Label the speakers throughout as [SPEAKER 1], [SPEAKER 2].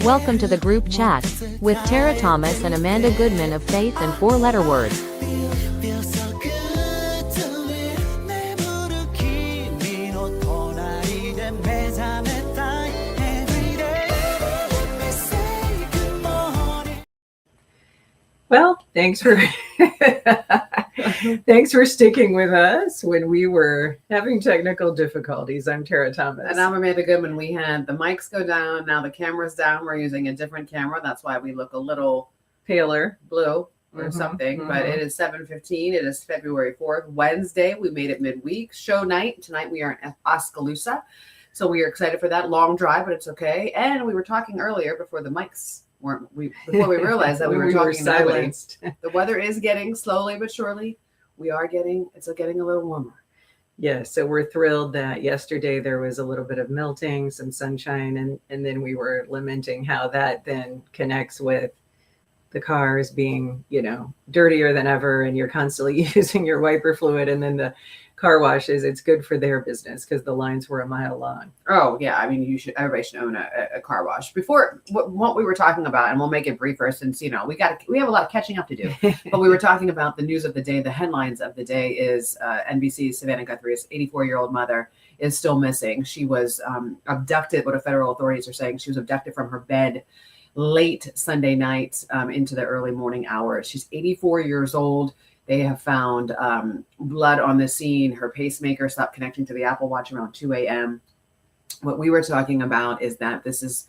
[SPEAKER 1] Welcome to the group chat with Tara Thomas and Amanda Goodman of Faith and Four Letter Word.
[SPEAKER 2] Well, thanks for sticking with us when we were having technical difficulties. I'm Tara Thomas.
[SPEAKER 3] And I'm Amanda Goodman. We had the mics go down. Now the camera's down. We're using a different camera. That's why we look a little
[SPEAKER 2] paler,
[SPEAKER 3] blue or something. But it is 7:15. It is February 4th, Wednesday. We made it midweek. Show night. Tonight we are in Oskaloosa. So we are excited for that long drive, but it's okay. And we were talking earlier before the mics before we realized that we were talking
[SPEAKER 2] silenced.
[SPEAKER 3] The weather is getting slowly but surely. It's getting a little warmer.
[SPEAKER 2] Yeah, so we're thrilled that yesterday there was a little bit of melting, some sunshine, and then we were lamenting how that then connects with the cars being, dirtier than ever, and you're constantly using your wiper fluid, and then the car washes. It's good for their business because the lines were a mile long.
[SPEAKER 3] Oh yeah, I mean, everybody should own a car wash. Before what we were talking about, and we'll make it briefer since we have a lot of catching up to do. But we were talking about the news of the day. The headlines of the day is NBC's Savannah Guthrie's 84-year-old mother is still missing. She was abducted. What federal authorities are saying, she was abducted from her bed late Sunday night into the early morning hours. She's 84 years old. They have found blood on the scene. Her pacemaker stopped connecting to the Apple Watch around 2 a.m. What we were talking about is that this is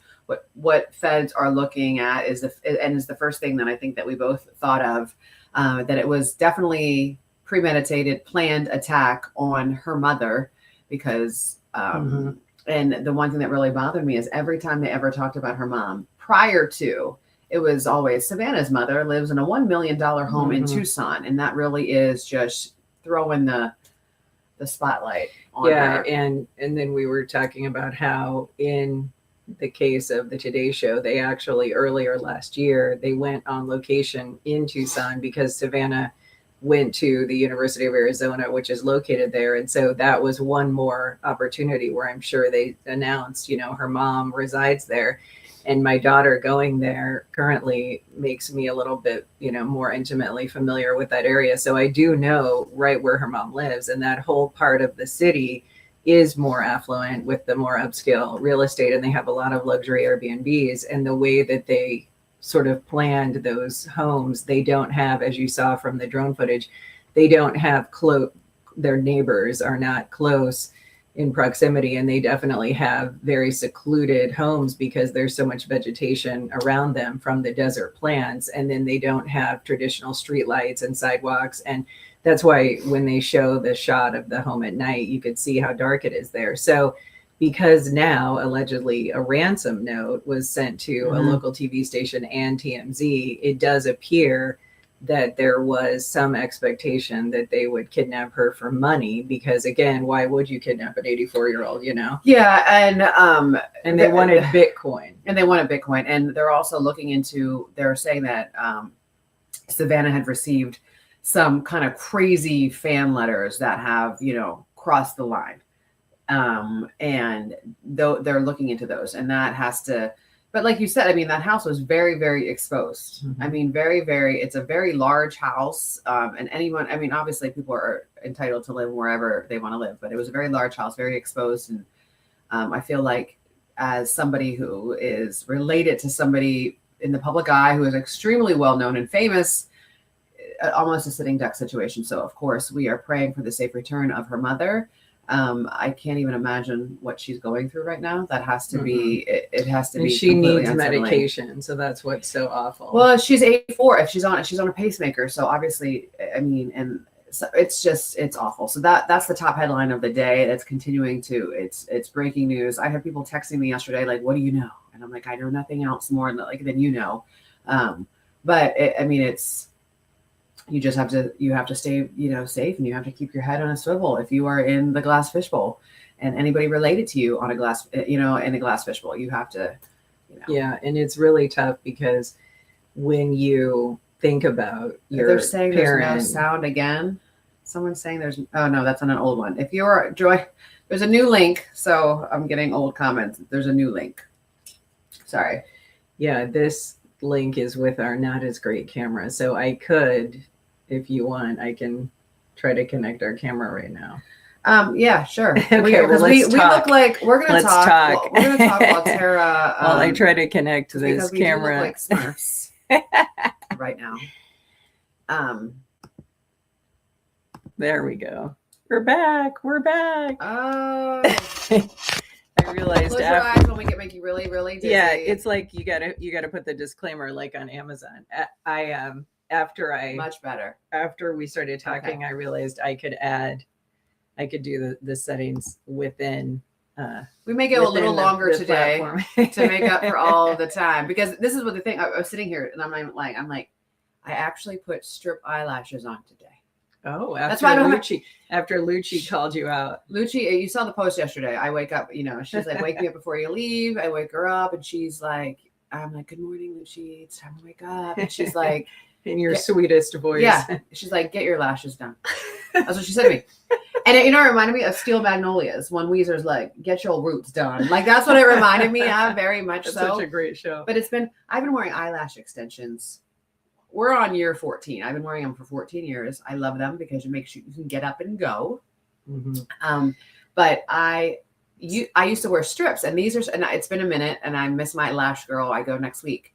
[SPEAKER 3] what feds are looking at is the first thing that I think that we both thought of, that it was definitely premeditated, planned attack on her mother because, and the one thing that really bothered me is every time they ever talked about her mom prior to, it was always Savannah's mother lives in a $1 million home in Tucson. And that really is just throwing the spotlight on her.
[SPEAKER 2] And then we were talking about how in the case of the Today Show, they actually earlier last year, they went on location in Tucson because Savannah went to the University of Arizona, which is located there. And so that was one more opportunity where I'm sure they announced, her mom resides there. And my daughter going there currently makes me a little bit, more intimately familiar with that area. So I do know right where her mom lives. And that whole part of the city is more affluent with the more upscale real estate. And they have a lot of luxury Airbnbs. And the way that they sort of planned those homes, they don't have, as you saw from the drone footage, they don't have their neighbors are not close in proximity, and they definitely have very secluded homes because there's so much vegetation around them from the desert plants, and then they don't have traditional street lights and sidewalks. And that's why when they show the shot of the home at night, you could see how dark it is there. So because now allegedly a ransom note was sent to a local TV station and TMZ, it does appear that there was some expectation that they would kidnap her for money because, again, why would you kidnap an 84-year-old,
[SPEAKER 3] Yeah,
[SPEAKER 2] and they wanted Bitcoin.
[SPEAKER 3] And they're also they're saying that Savannah had received some kind of crazy fan letters that have, crossed the line. And they're looking into those, and that has to. But like you said, I mean, that house was very, very exposed. I mean, very, very, it's a very large house. And obviously people are entitled to live wherever they want to live, but it was a very large house, very exposed. And I feel like as somebody who is related to somebody in the public eye who is extremely well-known and famous, almost a sitting duck situation. So of course we are praying for the safe return of her mother. I can't even imagine what she's going through right now. That has to be, it has to be.
[SPEAKER 2] She needs medication. So that's what's so awful.
[SPEAKER 3] Well, she's 84. If she's on a pacemaker. So obviously, I mean, and so it's awful. So that's the top headline of the day. That's continuing to, it's breaking news. I had people texting me yesterday, like, what do you know? And I'm like, I know nothing else more than but you just have to stay, safe, and you have to keep your head on a swivel if you are in the glass fishbowl, and anybody related to you on a glass, in a glass fishbowl, you have to,
[SPEAKER 2] Yeah. And it's really tough because when you think about
[SPEAKER 3] they're saying there's no sound again. Someone's saying oh no, that's on an old one. If you're Joy, there's a new link. So I'm getting old comments. There's a new link. Sorry.
[SPEAKER 2] Yeah, this link is with our not as great camera. So I could, if you want, I can try to connect our camera right now.
[SPEAKER 3] Yeah, sure.
[SPEAKER 2] Okay,
[SPEAKER 3] Because
[SPEAKER 2] well,
[SPEAKER 3] we
[SPEAKER 2] let's
[SPEAKER 3] look
[SPEAKER 2] talk.
[SPEAKER 3] like we're gonna
[SPEAKER 2] Let's
[SPEAKER 3] talk.
[SPEAKER 2] talk.
[SPEAKER 3] We're gonna talk while Tara.
[SPEAKER 2] While I try to connect to this
[SPEAKER 3] because we do look
[SPEAKER 2] camera.
[SPEAKER 3] like Smurfs right now.
[SPEAKER 2] There we go. We're back. We're back.
[SPEAKER 3] Oh,
[SPEAKER 2] I realized
[SPEAKER 3] close your eyes when we make you really, really dizzy.
[SPEAKER 2] yeah, it's like you gotta put the disclaimer like on Amazon.
[SPEAKER 3] much better.
[SPEAKER 2] After we started talking, I realized I could do the settings within.
[SPEAKER 3] We may go a little
[SPEAKER 2] within
[SPEAKER 3] longer
[SPEAKER 2] the
[SPEAKER 3] today
[SPEAKER 2] platform.
[SPEAKER 3] to make up for all the time, because this is what the thing. I was sitting here and I'm like, I actually put strip eyelashes on today.
[SPEAKER 2] Oh,
[SPEAKER 3] That's why I don't have-
[SPEAKER 2] after Lucci called you out.
[SPEAKER 3] Lucci, you saw the post yesterday. I wake up, she's like, wake me up before you leave. I wake her up and she's like, I'm like, good morning, Lucci. It's time to wake up. And she's like,
[SPEAKER 2] In your sweetest voice.
[SPEAKER 3] yeah. She's like, get your lashes done. That's what she said to me. And it reminded me of Steel Magnolias when Weezer's like, get your roots done. Like, that's what it reminded me of, very much
[SPEAKER 2] That's
[SPEAKER 3] so.
[SPEAKER 2] such a great show.
[SPEAKER 3] But I've been wearing eyelash extensions. We're on year 14. I've been wearing them for 14 years. I love them because it makes you can get up and go.
[SPEAKER 2] Mm-hmm.
[SPEAKER 3] But I used to wear strips, and it's been a minute, and I miss my lash girl. I go next week.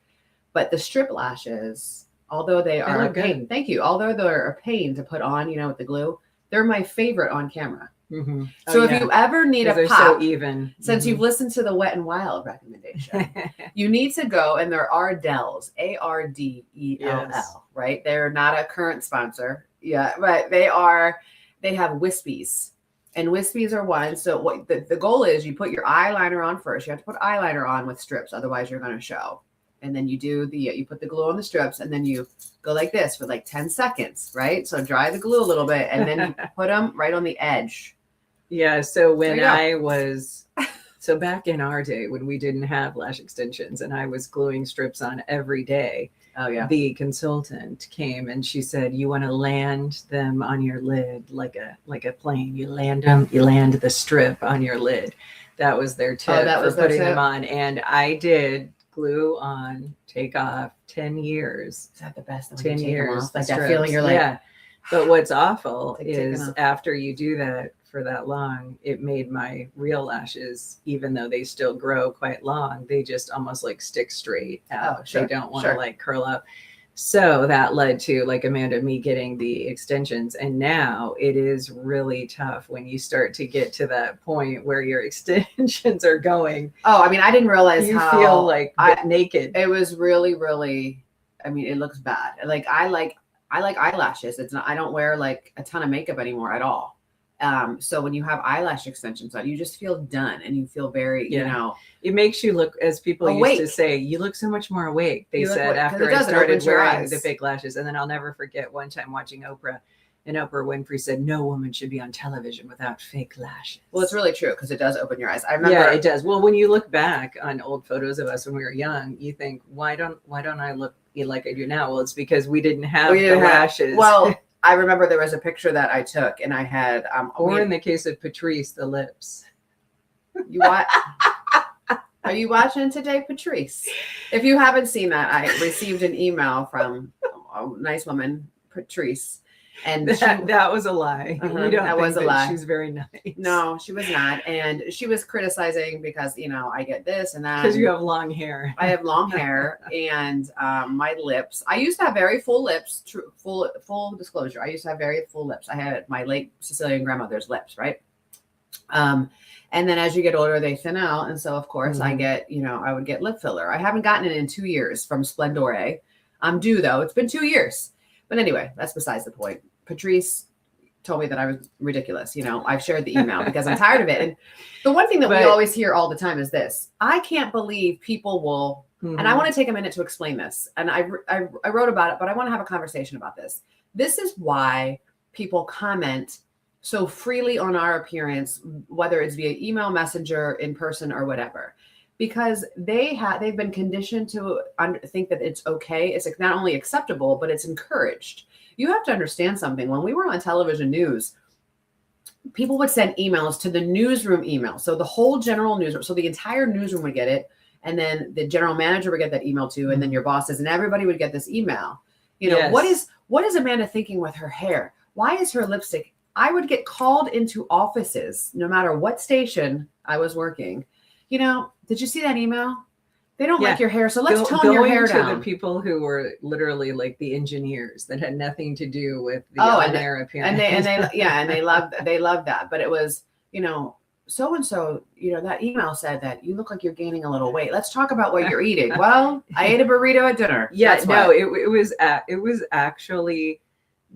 [SPEAKER 3] But the strip lashes, although they are a
[SPEAKER 2] look
[SPEAKER 3] pain,
[SPEAKER 2] good.
[SPEAKER 3] thank you. Although they're a pain to put on, with the glue, they're my favorite on camera.
[SPEAKER 2] Mm-hmm.
[SPEAKER 3] So if you ever need a
[SPEAKER 2] they're
[SPEAKER 3] pop,
[SPEAKER 2] so even.
[SPEAKER 3] since you've listened to the Wet and Wild recommendation, you need to go, and there are Ardell's, Ardell,
[SPEAKER 2] Yes.
[SPEAKER 3] right? They're not a current sponsor, but they have wispies, and wispies are one. So what the goal is, you put your eyeliner on first. You have to put eyeliner on with strips, otherwise you're going to show. And then you put the glue on the strips, and then you go like this for like 10 seconds, right? So dry the glue a little bit, and then you put them right on the edge.
[SPEAKER 2] Yeah. So when
[SPEAKER 3] There you
[SPEAKER 2] so back in our day when we didn't have lash extensions and I was gluing strips on every day,
[SPEAKER 3] Oh yeah.
[SPEAKER 2] the consultant came and she said, you want to land them on your lid like a plane. You land the strip on your lid. That was their tip
[SPEAKER 3] that
[SPEAKER 2] for
[SPEAKER 3] was their
[SPEAKER 2] putting
[SPEAKER 3] tip?
[SPEAKER 2] them on. And I did glue on, take off 10 years.
[SPEAKER 3] Is that the best? When
[SPEAKER 2] 10
[SPEAKER 3] you take 'em
[SPEAKER 2] years.
[SPEAKER 3] off? Like
[SPEAKER 2] the
[SPEAKER 3] that feeling
[SPEAKER 2] strips.
[SPEAKER 3] you're like,
[SPEAKER 2] yeah. But what's awful
[SPEAKER 3] Like taking
[SPEAKER 2] is
[SPEAKER 3] off.
[SPEAKER 2] after you do that for that long, it made my real lashes, even though they still grow quite long, they just almost like stick straight out.
[SPEAKER 3] Oh, sure,
[SPEAKER 2] They don't want
[SPEAKER 3] sure.
[SPEAKER 2] to like curl up. So that led to, like Amanda, me getting the extensions. And now it is really tough when you start to get to that point where your extensions are going.
[SPEAKER 3] oh, I mean, I didn't realize
[SPEAKER 2] You
[SPEAKER 3] how
[SPEAKER 2] feel like naked.
[SPEAKER 3] it was really, really. I mean, it looks bad. Like I like eyelashes. It's not. I don't wear like a ton of makeup anymore at all. So when you have eyelash extensions on, you just feel done, and you feel very,
[SPEAKER 2] It makes you look, as people
[SPEAKER 3] Awake.
[SPEAKER 2] used to say, you look so much more awake. They
[SPEAKER 3] You look
[SPEAKER 2] said
[SPEAKER 3] awake, 'cause
[SPEAKER 2] after
[SPEAKER 3] it
[SPEAKER 2] I
[SPEAKER 3] does, it
[SPEAKER 2] started
[SPEAKER 3] opens your
[SPEAKER 2] wearing
[SPEAKER 3] eyes.
[SPEAKER 2] the fake lashes. And then I'll never forget one time watching Oprah, and Oprah Winfrey said, no woman should be on television without fake lashes.
[SPEAKER 3] Well, it's really true because it does open your eyes. I remember.
[SPEAKER 2] Yeah, it does. Well, when you look back on old photos of us when we were young, you think, why don't I look like I do now? Well, it's because we didn't have
[SPEAKER 3] We didn't
[SPEAKER 2] the
[SPEAKER 3] have-
[SPEAKER 2] lashes.
[SPEAKER 3] Well, I remember there was a picture that I took, and I had
[SPEAKER 2] or in the case of Patrice, the lips.
[SPEAKER 3] you what? Are you watching today, Patrice? If you haven't seen that, I received an email from a nice woman, Patrice, and
[SPEAKER 2] That was a lie.
[SPEAKER 3] Uh-huh,
[SPEAKER 2] We don't
[SPEAKER 3] that
[SPEAKER 2] think
[SPEAKER 3] was a
[SPEAKER 2] that
[SPEAKER 3] lie.
[SPEAKER 2] She's very nice.
[SPEAKER 3] no, she was not, and she was criticizing because I get this and that.
[SPEAKER 2] Because you have long hair.
[SPEAKER 3] I have long hair and my lips. I used to have very full lips. Full disclosure. I used to have very full lips. I had my late Sicilian grandmother's lips, right? And then as you get older, they thin out, and so of course I get, I would get lip filler. I haven't gotten it in 2 years from Splendore. I'm due though. It's been 2 years, but anyway, that's besides the point. Patrice told me that I was ridiculous. I've shared the email because I'm tired of it. And the one thing that we
[SPEAKER 2] But-
[SPEAKER 3] always hear all the time is this: I can't believe people will. And I want to take a minute to explain this. And I wrote about it, but I want to have a conversation about this. This is why people comment so freely on our appearance, whether it's via email, messenger, in person, or whatever, because they've been conditioned to think that it's okay. It's not only acceptable, but it's encouraged. You have to understand something. When we were on television news, people would send emails to the newsroom email. So the whole general newsroom, so the entire newsroom would get it. and then the general manager would get that email too, and then your bosses, and everybody would get this email. You know,
[SPEAKER 2] Yes.
[SPEAKER 3] what is Amanda thinking with her hair? Why is her lipstick? I would get called into offices, no matter what station I was working. You know, did you see that email? They don't
[SPEAKER 2] Yeah.
[SPEAKER 3] like your hair, so let's tone your hair
[SPEAKER 2] to
[SPEAKER 3] down.
[SPEAKER 2] the people who were literally like the engineers that had nothing to do with the
[SPEAKER 3] Oh, and
[SPEAKER 2] on-air appearance.
[SPEAKER 3] and they loved that. But it was, you know, so and so, you know, that email said that you look like you're gaining a little weight. Let's talk about what you're eating. Well, I ate a burrito at dinner.
[SPEAKER 2] Yeah,
[SPEAKER 3] That's
[SPEAKER 2] no,
[SPEAKER 3] what.
[SPEAKER 2] it was actually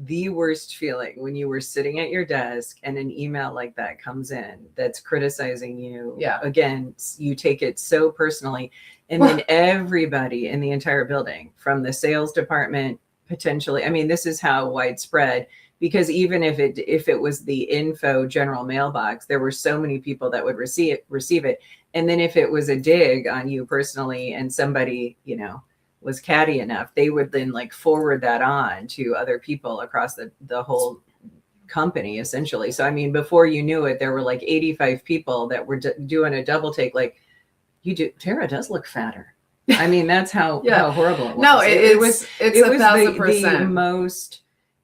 [SPEAKER 2] the worst feeling when you were sitting at your desk and an email like that comes in that's criticizing you.
[SPEAKER 3] Yeah.
[SPEAKER 2] Again, you take it so personally. And then everybody in the entire building, from the sales department, potentially, I mean, this is how widespread, because even if it was the info general mailbox, there were so many people that would receive it. And then if it was a dig on you personally and somebody, you know, was catty enough, they would then like forward that on to other people across the whole company, essentially. So, I mean, before you knew it, there were like 85 people that were doing a double take. Like, Tara does look fatter. I mean, that's how, how horrible it was.
[SPEAKER 3] No,
[SPEAKER 2] It was
[SPEAKER 3] 1,000%.
[SPEAKER 2] the most,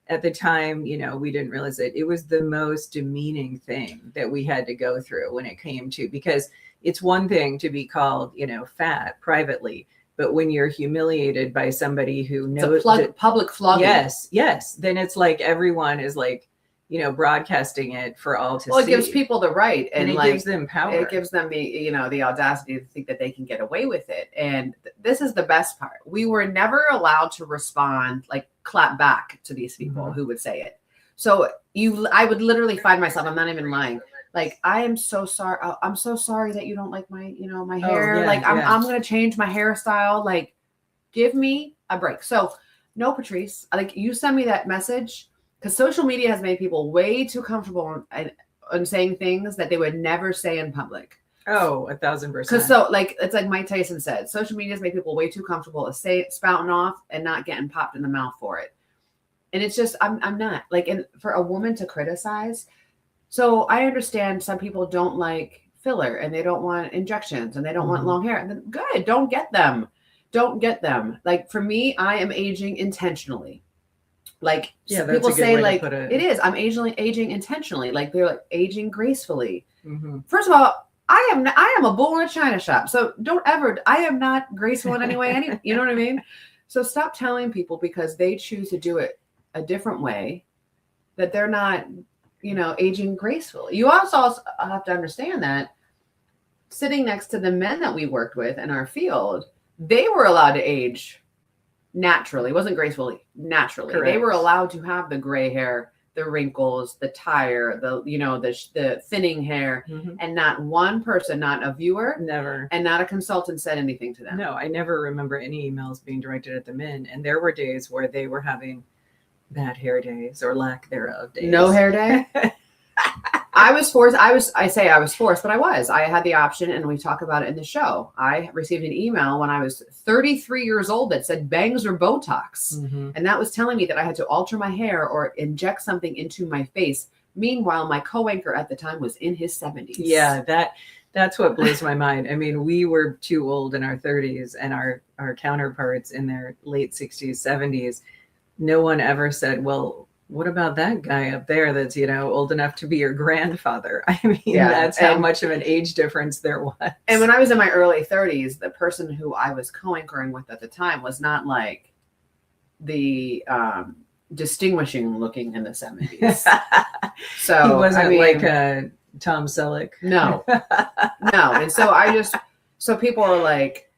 [SPEAKER 2] at the time, you know, we didn't realize it. It was the most demeaning thing that we had to go through when it came to, because it's one thing to be called, you know, fat privately, but when you're humiliated by somebody who knows
[SPEAKER 3] public flogging.
[SPEAKER 2] Yes. Then it's like everyone is like, you know, broadcasting it for all to see.
[SPEAKER 3] Well, it gives people the right,
[SPEAKER 2] and it
[SPEAKER 3] like,
[SPEAKER 2] gives them power.
[SPEAKER 3] It gives them the, you know, the audacity to think that they can get away with it. And this is the best part. We were never allowed to respond, like clap back to these people who would say it. So I would literally find myself, I'm not even lying, like, I am so sorry. I'm so sorry that you don't like my, you know, my hair. I'm going to change my hairstyle. Like, give me a break. So no, Patrice, like, you send me that message, because social media has made people way too comfortable on saying things that they would never say in public.
[SPEAKER 2] Oh, 1,000%.
[SPEAKER 3] Because so, like, it's like Mike Tyson said, social media has made people way too comfortable to spouting off and not getting popped in the mouth for it. And it's just, I'm not like, and for a woman to criticize. So I understand some people don't like filler and they don't want injections and they don't want long hair. And then good, don't get them. Don't get them. Like, for me, I am aging intentionally. Like, people say, like, it is, I'm aging intentionally. Like, they're like aging gracefully. First of all, I am a bull in a china shop. So I am not graceful in any way. You know what I mean? So stop telling people because they choose to do it a different way that they're not, you know, aging gracefully. You also have to understand that sitting next to the men that we worked with in our field, they were allowed to age naturally. It wasn't gracefully, naturally. Correct. They were allowed to have the gray hair, the wrinkles, the tire, the thinning hair, and not one person, not a viewer,
[SPEAKER 2] never,
[SPEAKER 3] and not a consultant said anything to them.
[SPEAKER 2] No, I never remember any emails being directed at the men. And there were days where they were having bad hair days or lack thereof days.
[SPEAKER 3] No hair day. I was forced, but I had the option, and we talk about it in the show. I received an email when I was 33 years old that said bangs or Botox. And that was telling me that I had to alter my hair or inject something into my face. Meanwhile, my co-anchor at the time was in his 70s.
[SPEAKER 2] Yeah, that's what blows my mind. I mean, we were too old in our 30s, and our counterparts in their late 60s, 70s, no one ever said, well, what about that guy up there that's, you know, old enough to be your grandfather? I mean, that's how much of an age difference there was.
[SPEAKER 3] And when I was in my early 30s, the person who I was co-anchoring with at the time was not like the distinguishing looking in the 70s. So
[SPEAKER 2] he wasn't like Tom Selleck.
[SPEAKER 3] No. And so people are like,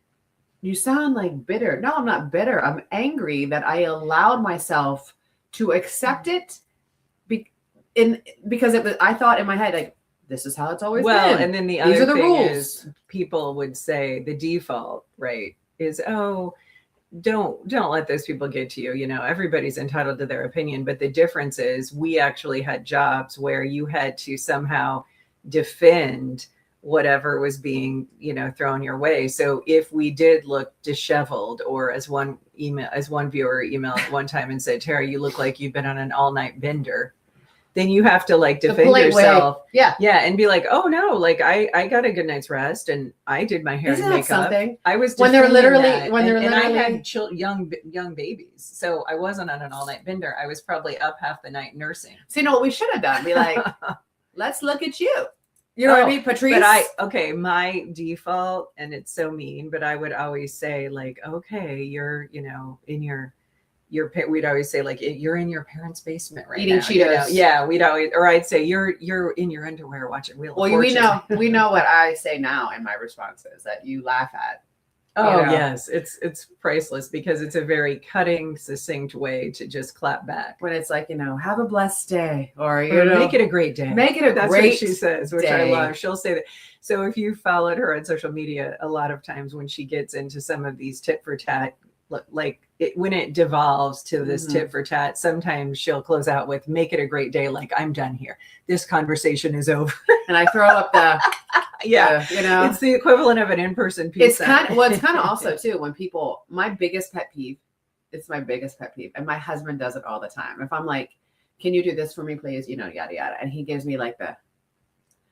[SPEAKER 3] you sound like bitter. No, I'm not bitter. I'm angry that I allowed myself to accept it because I thought in my head, like, this is how it's always been.
[SPEAKER 2] And then the other thing is people would say the default, right, is, oh, don't let those people get to you. You know, everybody's entitled to their opinion. But the difference is we actually had jobs where you had to somehow defend whatever was being, you know, thrown your way. So if we did look disheveled, or as one viewer emailed one time and said, Tara, you look like you've been on an all-night bender. then you have to like
[SPEAKER 3] The
[SPEAKER 2] defend
[SPEAKER 3] polite way.
[SPEAKER 2] yourself.
[SPEAKER 3] Yeah.
[SPEAKER 2] Yeah, and be like, oh no, like I got a good night's rest and I did my hair
[SPEAKER 3] Isn't
[SPEAKER 2] and
[SPEAKER 3] that
[SPEAKER 2] makeup.
[SPEAKER 3] something?
[SPEAKER 2] I was
[SPEAKER 3] When they're
[SPEAKER 2] defending
[SPEAKER 3] literally-
[SPEAKER 2] that.
[SPEAKER 3] when they're
[SPEAKER 2] and I
[SPEAKER 3] literally-
[SPEAKER 2] had young babies, so I wasn't on an all night bender. I was probably up half the night nursing.
[SPEAKER 3] So you know what we should have done? Be like, let's look at you. You know what I
[SPEAKER 2] Oh,
[SPEAKER 3] mean, Patrice?
[SPEAKER 2] But my default, and it's so mean, but I would always say like, okay, you're, you know, in we'd always say like, you're in your parents' basement right
[SPEAKER 3] Eating
[SPEAKER 2] now. You know?
[SPEAKER 3] Cheetos.
[SPEAKER 2] Yeah, we'd always, or I'd say you're in your underwear watching Wheel of
[SPEAKER 3] Well,
[SPEAKER 2] Fortune.
[SPEAKER 3] we know what I say now in my responses that you laugh at.
[SPEAKER 2] Oh
[SPEAKER 3] you know.
[SPEAKER 2] yes, it's priceless because it's a very cutting, succinct way to just clap back.
[SPEAKER 3] When it's like, you know, have a blessed day, or you
[SPEAKER 2] Or
[SPEAKER 3] know,
[SPEAKER 2] make it a great day.
[SPEAKER 3] make it a
[SPEAKER 2] That's
[SPEAKER 3] great
[SPEAKER 2] what she says, which
[SPEAKER 3] day.
[SPEAKER 2] I love. She'll say that. So if you followed her on social media, a lot of times when she gets into some of these tit for tat, like when it devolves to this
[SPEAKER 3] Mhm.
[SPEAKER 2] tit for tat, sometimes she'll close out with "Make it a great day." Like, I'm done here. This conversation is over.
[SPEAKER 3] and I throw up the
[SPEAKER 2] Yeah,
[SPEAKER 3] you know,
[SPEAKER 2] it's the equivalent of an in-person
[SPEAKER 3] it's
[SPEAKER 2] pizza.
[SPEAKER 3] kind of, well, it's kind of also too when people, my biggest pet peeve, it's my biggest pet peeve, and my husband does it all the time. If I'm like, can you do this for me, please? You know, yada yada, and he gives me like the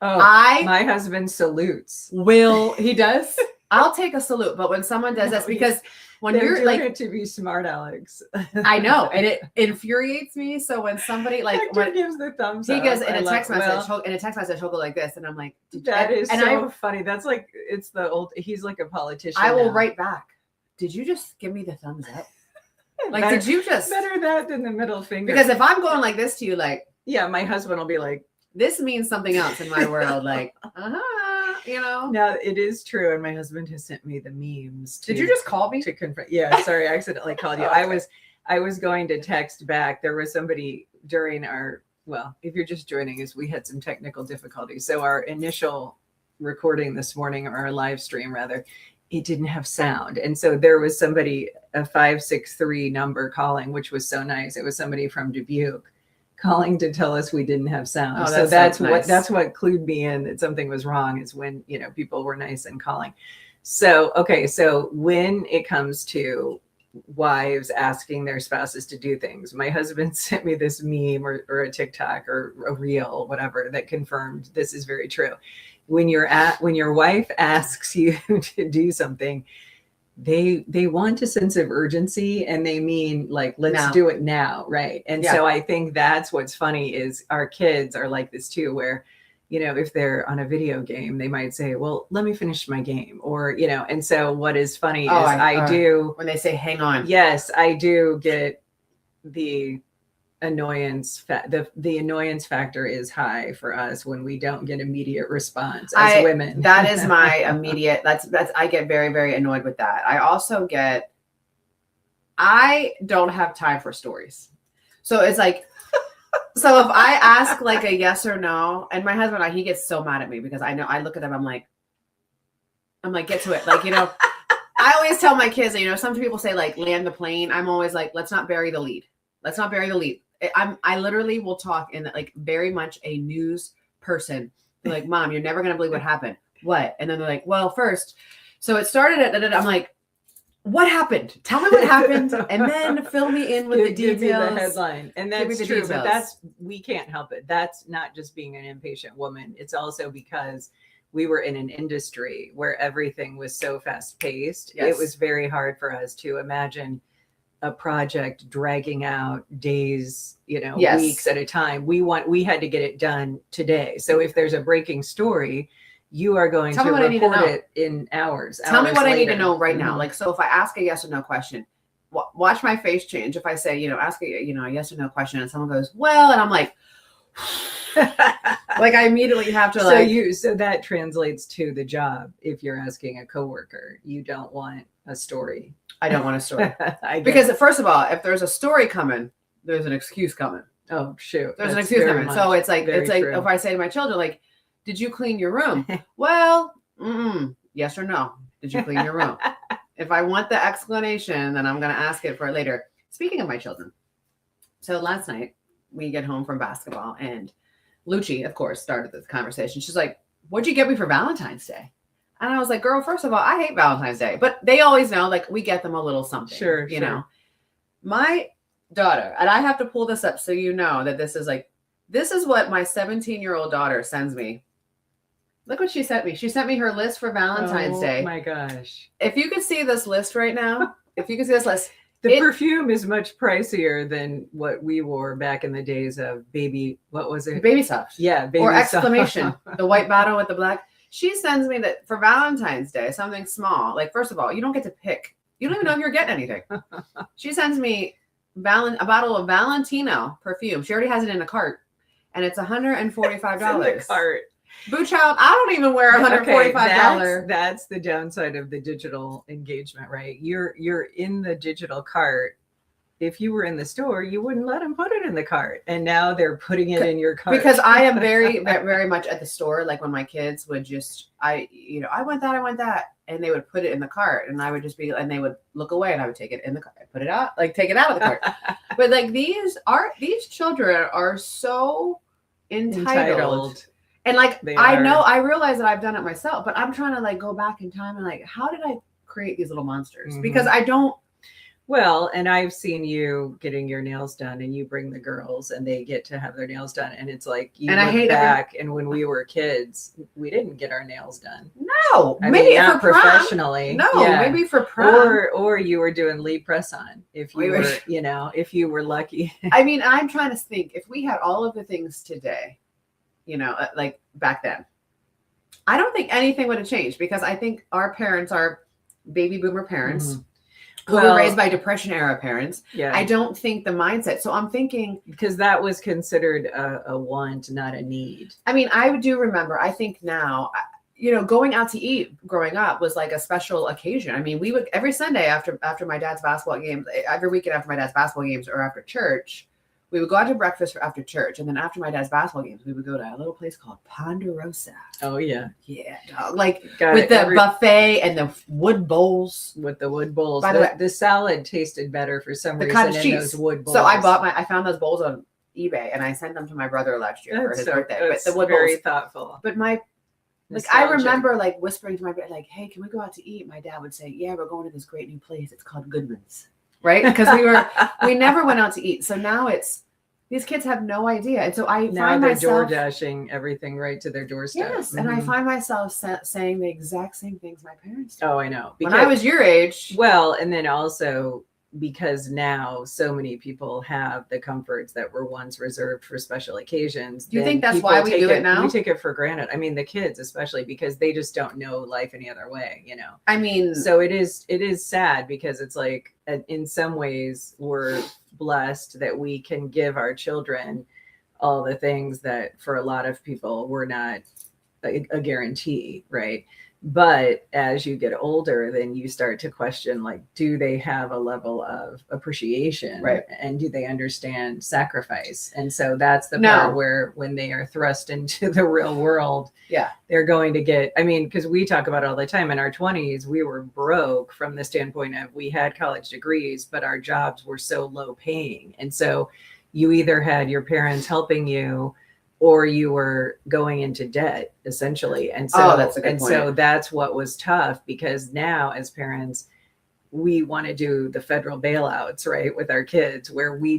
[SPEAKER 2] Oh,
[SPEAKER 3] I
[SPEAKER 2] my husband salutes.
[SPEAKER 3] will. He does. I'll take a salute, but when someone does this,
[SPEAKER 2] No,
[SPEAKER 3] because when
[SPEAKER 2] They're
[SPEAKER 3] you're
[SPEAKER 2] doing
[SPEAKER 3] like,
[SPEAKER 2] it to be smart, Alex.
[SPEAKER 3] I know, and it infuriates me. So when somebody like
[SPEAKER 2] Hector
[SPEAKER 3] when
[SPEAKER 2] gives the thumbs
[SPEAKER 3] he
[SPEAKER 2] up.
[SPEAKER 3] goes in
[SPEAKER 2] I
[SPEAKER 3] a
[SPEAKER 2] love-
[SPEAKER 3] text message,
[SPEAKER 2] well,
[SPEAKER 3] he'll go like this, and I'm like,
[SPEAKER 2] that is
[SPEAKER 3] and
[SPEAKER 2] so
[SPEAKER 3] I
[SPEAKER 2] funny. That's like it's the old. He's like a politician.
[SPEAKER 3] I will
[SPEAKER 2] now.
[SPEAKER 3] write back. Did you just give me the thumbs up? Like,
[SPEAKER 2] better,
[SPEAKER 3] did you just?
[SPEAKER 2] better that than the middle finger?
[SPEAKER 3] Because if I'm going like this to you, like
[SPEAKER 2] yeah, my husband will be like,
[SPEAKER 3] this means something else in my world, like you know.
[SPEAKER 2] "Now it is true." And my husband has sent me the memes.
[SPEAKER 3] Did you just call me?
[SPEAKER 2] to confront? Yeah, sorry, I accidentally called you.
[SPEAKER 3] Okay.
[SPEAKER 2] I was going to text back. There was somebody during our, well, if you're just joining us, we had some technical difficulties. So our initial recording this morning, or our live stream rather, it didn't have sound. And so there was somebody, a 563 number calling, which was so nice. It was somebody from Dubuque calling to tell us we didn't have sound.
[SPEAKER 3] Oh,
[SPEAKER 2] so
[SPEAKER 3] that's so nice.
[SPEAKER 2] that's what clued me in that something was wrong, is when, you know, people were nice and calling. So, okay. So when it comes to wives asking their spouses to do things, my husband sent me this meme or a TikTok or a reel, whatever, that confirmed this is very true. When your wife asks you to do something, they want a sense of urgency, and they mean like, let's
[SPEAKER 3] Now.
[SPEAKER 2] do it now, right? And
[SPEAKER 3] Yeah.
[SPEAKER 2] so I think that's what's funny is our kids are like this too, where, you know, if they're on a video game, they might say, well, let me finish my game, or, you know. And so what is funny
[SPEAKER 3] Oh,
[SPEAKER 2] is I do,
[SPEAKER 3] When they say hang on.
[SPEAKER 2] yes, I do get the annoyance. The annoyance factor is high for us when we don't get immediate response as women.
[SPEAKER 3] That is my immediate. That's I get very, very annoyed with that. I also get. I don't have time for stories, so it's like. So if I ask like a yes or no, and my husband, he gets so mad at me because I know I look at him, I'm like, get to it. Like, you know, I always tell my kids, you know, some people say like land the plane. I'm always like, let's not bury the lead. Let's not bury the lead. I literally will talk in like very much a news person. They're like, Mom, you're never gonna believe what happened. What? And then they're like, well, first, so it started at. I'm like, what happened? Tell me what happened, and then fill me in with the
[SPEAKER 2] Give me
[SPEAKER 3] details.
[SPEAKER 2] the headline. And
[SPEAKER 3] Give me
[SPEAKER 2] that's
[SPEAKER 3] the
[SPEAKER 2] true, but
[SPEAKER 3] details.
[SPEAKER 2] we can't help it. That's not just being an impatient woman. It's also because we were in an industry where everything was so fast paced.
[SPEAKER 3] Yes.
[SPEAKER 2] It was very hard for us to imagine a project dragging out days, you know,
[SPEAKER 3] Yes.
[SPEAKER 2] weeks at a time. We had to get it done today. So if there's a breaking story, you are going
[SPEAKER 3] Tell
[SPEAKER 2] to
[SPEAKER 3] me what I need to
[SPEAKER 2] report
[SPEAKER 3] know.
[SPEAKER 2] it in hours.
[SPEAKER 3] Tell me
[SPEAKER 2] hours
[SPEAKER 3] what I need to
[SPEAKER 2] later.
[SPEAKER 3] know right now.
[SPEAKER 2] Mhm.
[SPEAKER 3] Like, so if I ask a yes or no question, watch my face change. If I say, you know, ask a, you know, a yes or no question, and someone goes, well, and I'm like, like I immediately have to
[SPEAKER 2] So that translates to the job. If you're asking a coworker, you don't want a story.
[SPEAKER 3] I don't want a story.
[SPEAKER 2] I get
[SPEAKER 3] Because
[SPEAKER 2] it.
[SPEAKER 3] first of all, if there's a story coming, there's an excuse coming.
[SPEAKER 2] Oh shoot,
[SPEAKER 3] There's an
[SPEAKER 2] That's
[SPEAKER 3] excuse
[SPEAKER 2] very
[SPEAKER 3] coming. So
[SPEAKER 2] much
[SPEAKER 3] it's like
[SPEAKER 2] very true.
[SPEAKER 3] if I say to my children, like, did you clean your room? Well, yes or no. Did you clean your room? If I want the explanation, then I'm going to ask it for later. Speaking of my children, so last night we get home from basketball, and Lucci, of course, started this conversation. She's like, "What'd you get me for Valentine's Day?" And I was like, "Girl, first of all, I hate Valentine's Day, but they always know, like, we get them a little something."
[SPEAKER 2] Sure.
[SPEAKER 3] You know, my daughter, and I have to pull this up so you know that this is like This is what my 17-year-old daughter sends me. Look what she sent me. She sent me her list for Valentine's Day.
[SPEAKER 2] Oh my gosh.
[SPEAKER 3] If you could see this list right now, if you could see this list,
[SPEAKER 2] The perfume is much pricier than what we wore back in the days of baby. What was it?
[SPEAKER 3] baby stuff.
[SPEAKER 2] Yeah, baby
[SPEAKER 3] Or
[SPEAKER 2] stuff.
[SPEAKER 3] exclamation. The white bottle with the black. She sends me that for Valentine's Day, something small. Like, first of all, you don't get to pick. You don't even know if you're getting anything. She sends me a bottle of Valentino perfume. She already has it in a cart. And it's $145.
[SPEAKER 2] It's in the cart.
[SPEAKER 3] Boo child, I don't even wear $145.
[SPEAKER 2] Okay, that's the downside of the digital engagement, right? You're in the digital cart. If you were in the store, you wouldn't let them put it in the cart, and now they're putting it in your cart.
[SPEAKER 3] Because I am very, very much at the store. Like when my kids would just, I want that, and they would put it in the cart, and I would just be, and they would look away, and I would take it in the cart, put it out, like take it out of the cart. But like these children are so entitled. And like, I realize that I've done it myself, but I'm trying to like go back in time and like, how did I create these little monsters?
[SPEAKER 2] Mm-hmm.
[SPEAKER 3] Because I don't.
[SPEAKER 2] Well, and I've seen you getting your nails done, and you bring the girls, and they get to have their nails done, and it's like you
[SPEAKER 3] and
[SPEAKER 2] look
[SPEAKER 3] I hate
[SPEAKER 2] back, and when we were kids, we didn't get our nails done.
[SPEAKER 3] No,
[SPEAKER 2] I
[SPEAKER 3] maybe
[SPEAKER 2] mean, not
[SPEAKER 3] for prom.
[SPEAKER 2] professionally.
[SPEAKER 3] No,
[SPEAKER 2] Yeah.
[SPEAKER 3] maybe for prom.
[SPEAKER 2] Or you were doing Lee press on if you were, if you were lucky.
[SPEAKER 3] I mean, I'm trying to think if we had all of the things today, like back then, I don't think anything would have changed because I think our parents are baby boomer parents who were raised by Depression era parents.
[SPEAKER 2] Yeah.
[SPEAKER 3] I don't think the mindset. So I'm thinking
[SPEAKER 2] because that was considered a want, not a need.
[SPEAKER 3] I mean, I do remember, I think now, going out to eat growing up was like a special occasion. I mean, we would every Sunday after my dad's basketball games, every weekend after my dad's basketball games or after church, we would go out to breakfast after church. And then after my dad's basketball games, we would go to a little place called Ponderosa.
[SPEAKER 2] Oh, yeah.
[SPEAKER 3] Yeah, dog. Like
[SPEAKER 2] Got
[SPEAKER 3] with
[SPEAKER 2] it.
[SPEAKER 3] the buffet and the wood bowls.
[SPEAKER 2] With the wood bowls.
[SPEAKER 3] By the way,
[SPEAKER 2] the salad tasted better for some
[SPEAKER 3] the
[SPEAKER 2] reason
[SPEAKER 3] cottage
[SPEAKER 2] in
[SPEAKER 3] cheese.
[SPEAKER 2] those wood bowls.
[SPEAKER 3] So I found those bowls on eBay and I sent them to my brother last year for his birthday. But
[SPEAKER 2] That's
[SPEAKER 3] the wood
[SPEAKER 2] very
[SPEAKER 3] bowls.
[SPEAKER 2] thoughtful.
[SPEAKER 3] But I
[SPEAKER 2] Nostalgic.
[SPEAKER 3] remember like whispering to my dad, like, "Hey, can we go out to eat?" My dad would say, "Yeah, we're going to this great new place. It's called Goodman's." Right? Because we never went out to eat. So now these kids have no idea. And so I
[SPEAKER 2] now
[SPEAKER 3] find
[SPEAKER 2] they're
[SPEAKER 3] myself
[SPEAKER 2] door dashing everything right to their doorstep.
[SPEAKER 3] Yes, and I find myself saying the exact same things my parents did.
[SPEAKER 2] Oh, I know.
[SPEAKER 3] When I was your age.
[SPEAKER 2] Well, and then also because now so many people have the comforts that were once reserved for special occasions.
[SPEAKER 3] Do you think that's why we do it now?
[SPEAKER 2] We take it for granted. I mean, the kids especially because they just don't know life any other way,
[SPEAKER 3] I mean,
[SPEAKER 2] So it is sad because it's like in some ways we're blessed that we can give our children all the things that for a lot of people were not a guarantee, right? But as you get older, then you start to question, like, do they have a level of appreciation?
[SPEAKER 3] Right.
[SPEAKER 2] And do they understand sacrifice? And so that's the part where when they are thrust into the real world, they're going to get, because we talk about it all the time in our 20s, we were broke from the standpoint of we had college degrees, but our jobs were so low paying. And so you either had your parents helping you or you were going into debt essentially. And so
[SPEAKER 3] that's a good point.
[SPEAKER 2] So that's what was tough because now as parents, we want to do the federal bailouts, right, with our kids where we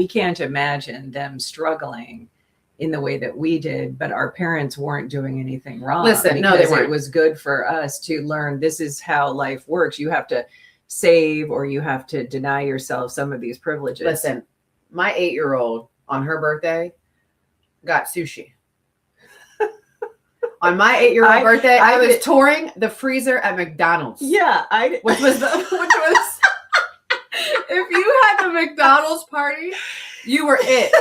[SPEAKER 2] can't imagine them struggling in the way that we did, but our parents weren't doing anything wrong.
[SPEAKER 3] Listen, no, they weren't.
[SPEAKER 2] It was good for us to learn this is how life works. You have to save or you have to deny yourself some of these privileges.
[SPEAKER 3] Listen, my 8-year-old on her birthday got sushi. On my 8-year-old birthday, I was touring the freezer at McDonald's.
[SPEAKER 2] Yeah,
[SPEAKER 3] which was if you had the McDonald's party, you were it.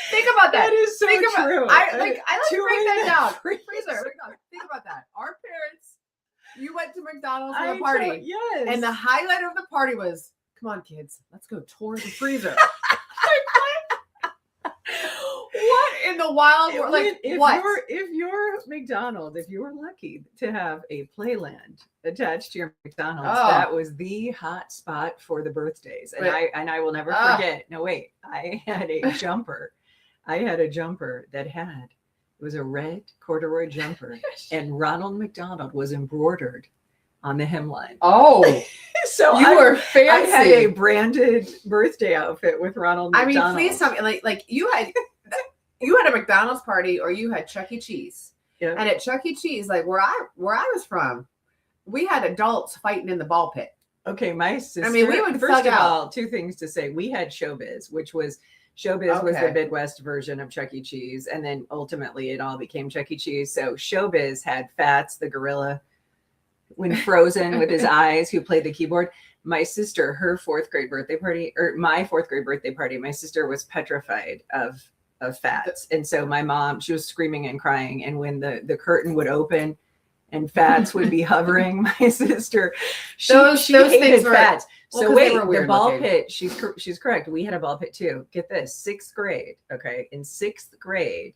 [SPEAKER 3] Think about that.
[SPEAKER 2] That is so true.
[SPEAKER 3] I like to break that down. Freezer. Think about that. Our parents, you went to McDonald's for a party.
[SPEAKER 2] Yes.
[SPEAKER 3] And the highlight of the party was, come on, kids, let's go tour the freezer. What in the wild world? Like,
[SPEAKER 2] if you're McDonald's, if you were lucky to have a Playland attached to your McDonald's, that was the hot spot for the birthdays. And I will never forget. No, wait, I had a jumper. It was a red corduroy jumper, and Ronald McDonald was embroidered on the hemline.
[SPEAKER 3] Oh,
[SPEAKER 2] So
[SPEAKER 3] You were fancy.
[SPEAKER 2] I had a branded birthday outfit with Ronald
[SPEAKER 3] I
[SPEAKER 2] McDonald.
[SPEAKER 3] mean, please tell me, like you had a McDonald's party or you had Chuck E. Cheese.
[SPEAKER 2] Yeah.
[SPEAKER 3] And at Chuck E. Cheese, like where I was from, we had adults fighting in the ball pit.
[SPEAKER 2] Okay, my sister.
[SPEAKER 3] I mean, we would
[SPEAKER 2] first
[SPEAKER 3] thug
[SPEAKER 2] of
[SPEAKER 3] out.
[SPEAKER 2] all, two things to say. We had Showbiz, which was Showbiz was the
[SPEAKER 3] Okay.
[SPEAKER 2] Midwest version of Chuck E. Cheese, and then ultimately it all became Chuck E. Cheese. So Showbiz had Fats the gorilla when frozen with his eyes, who played the keyboard. My sister, her fourth grade birthday party, or my fourth grade birthday party, my sister was petrified of Fats, and so my mom, she was screaming and crying, and when the curtain would open and Fats would be hovering, my sister, she
[SPEAKER 3] Those
[SPEAKER 2] hated
[SPEAKER 3] things were-
[SPEAKER 2] Fats.
[SPEAKER 3] well,
[SPEAKER 2] So
[SPEAKER 3] 'cause they
[SPEAKER 2] wait,
[SPEAKER 3] were
[SPEAKER 2] the
[SPEAKER 3] weird
[SPEAKER 2] ball
[SPEAKER 3] looking.
[SPEAKER 2] pit, she's correct. We had a ball pit too. Get this, sixth grade. Okay. In sixth grade,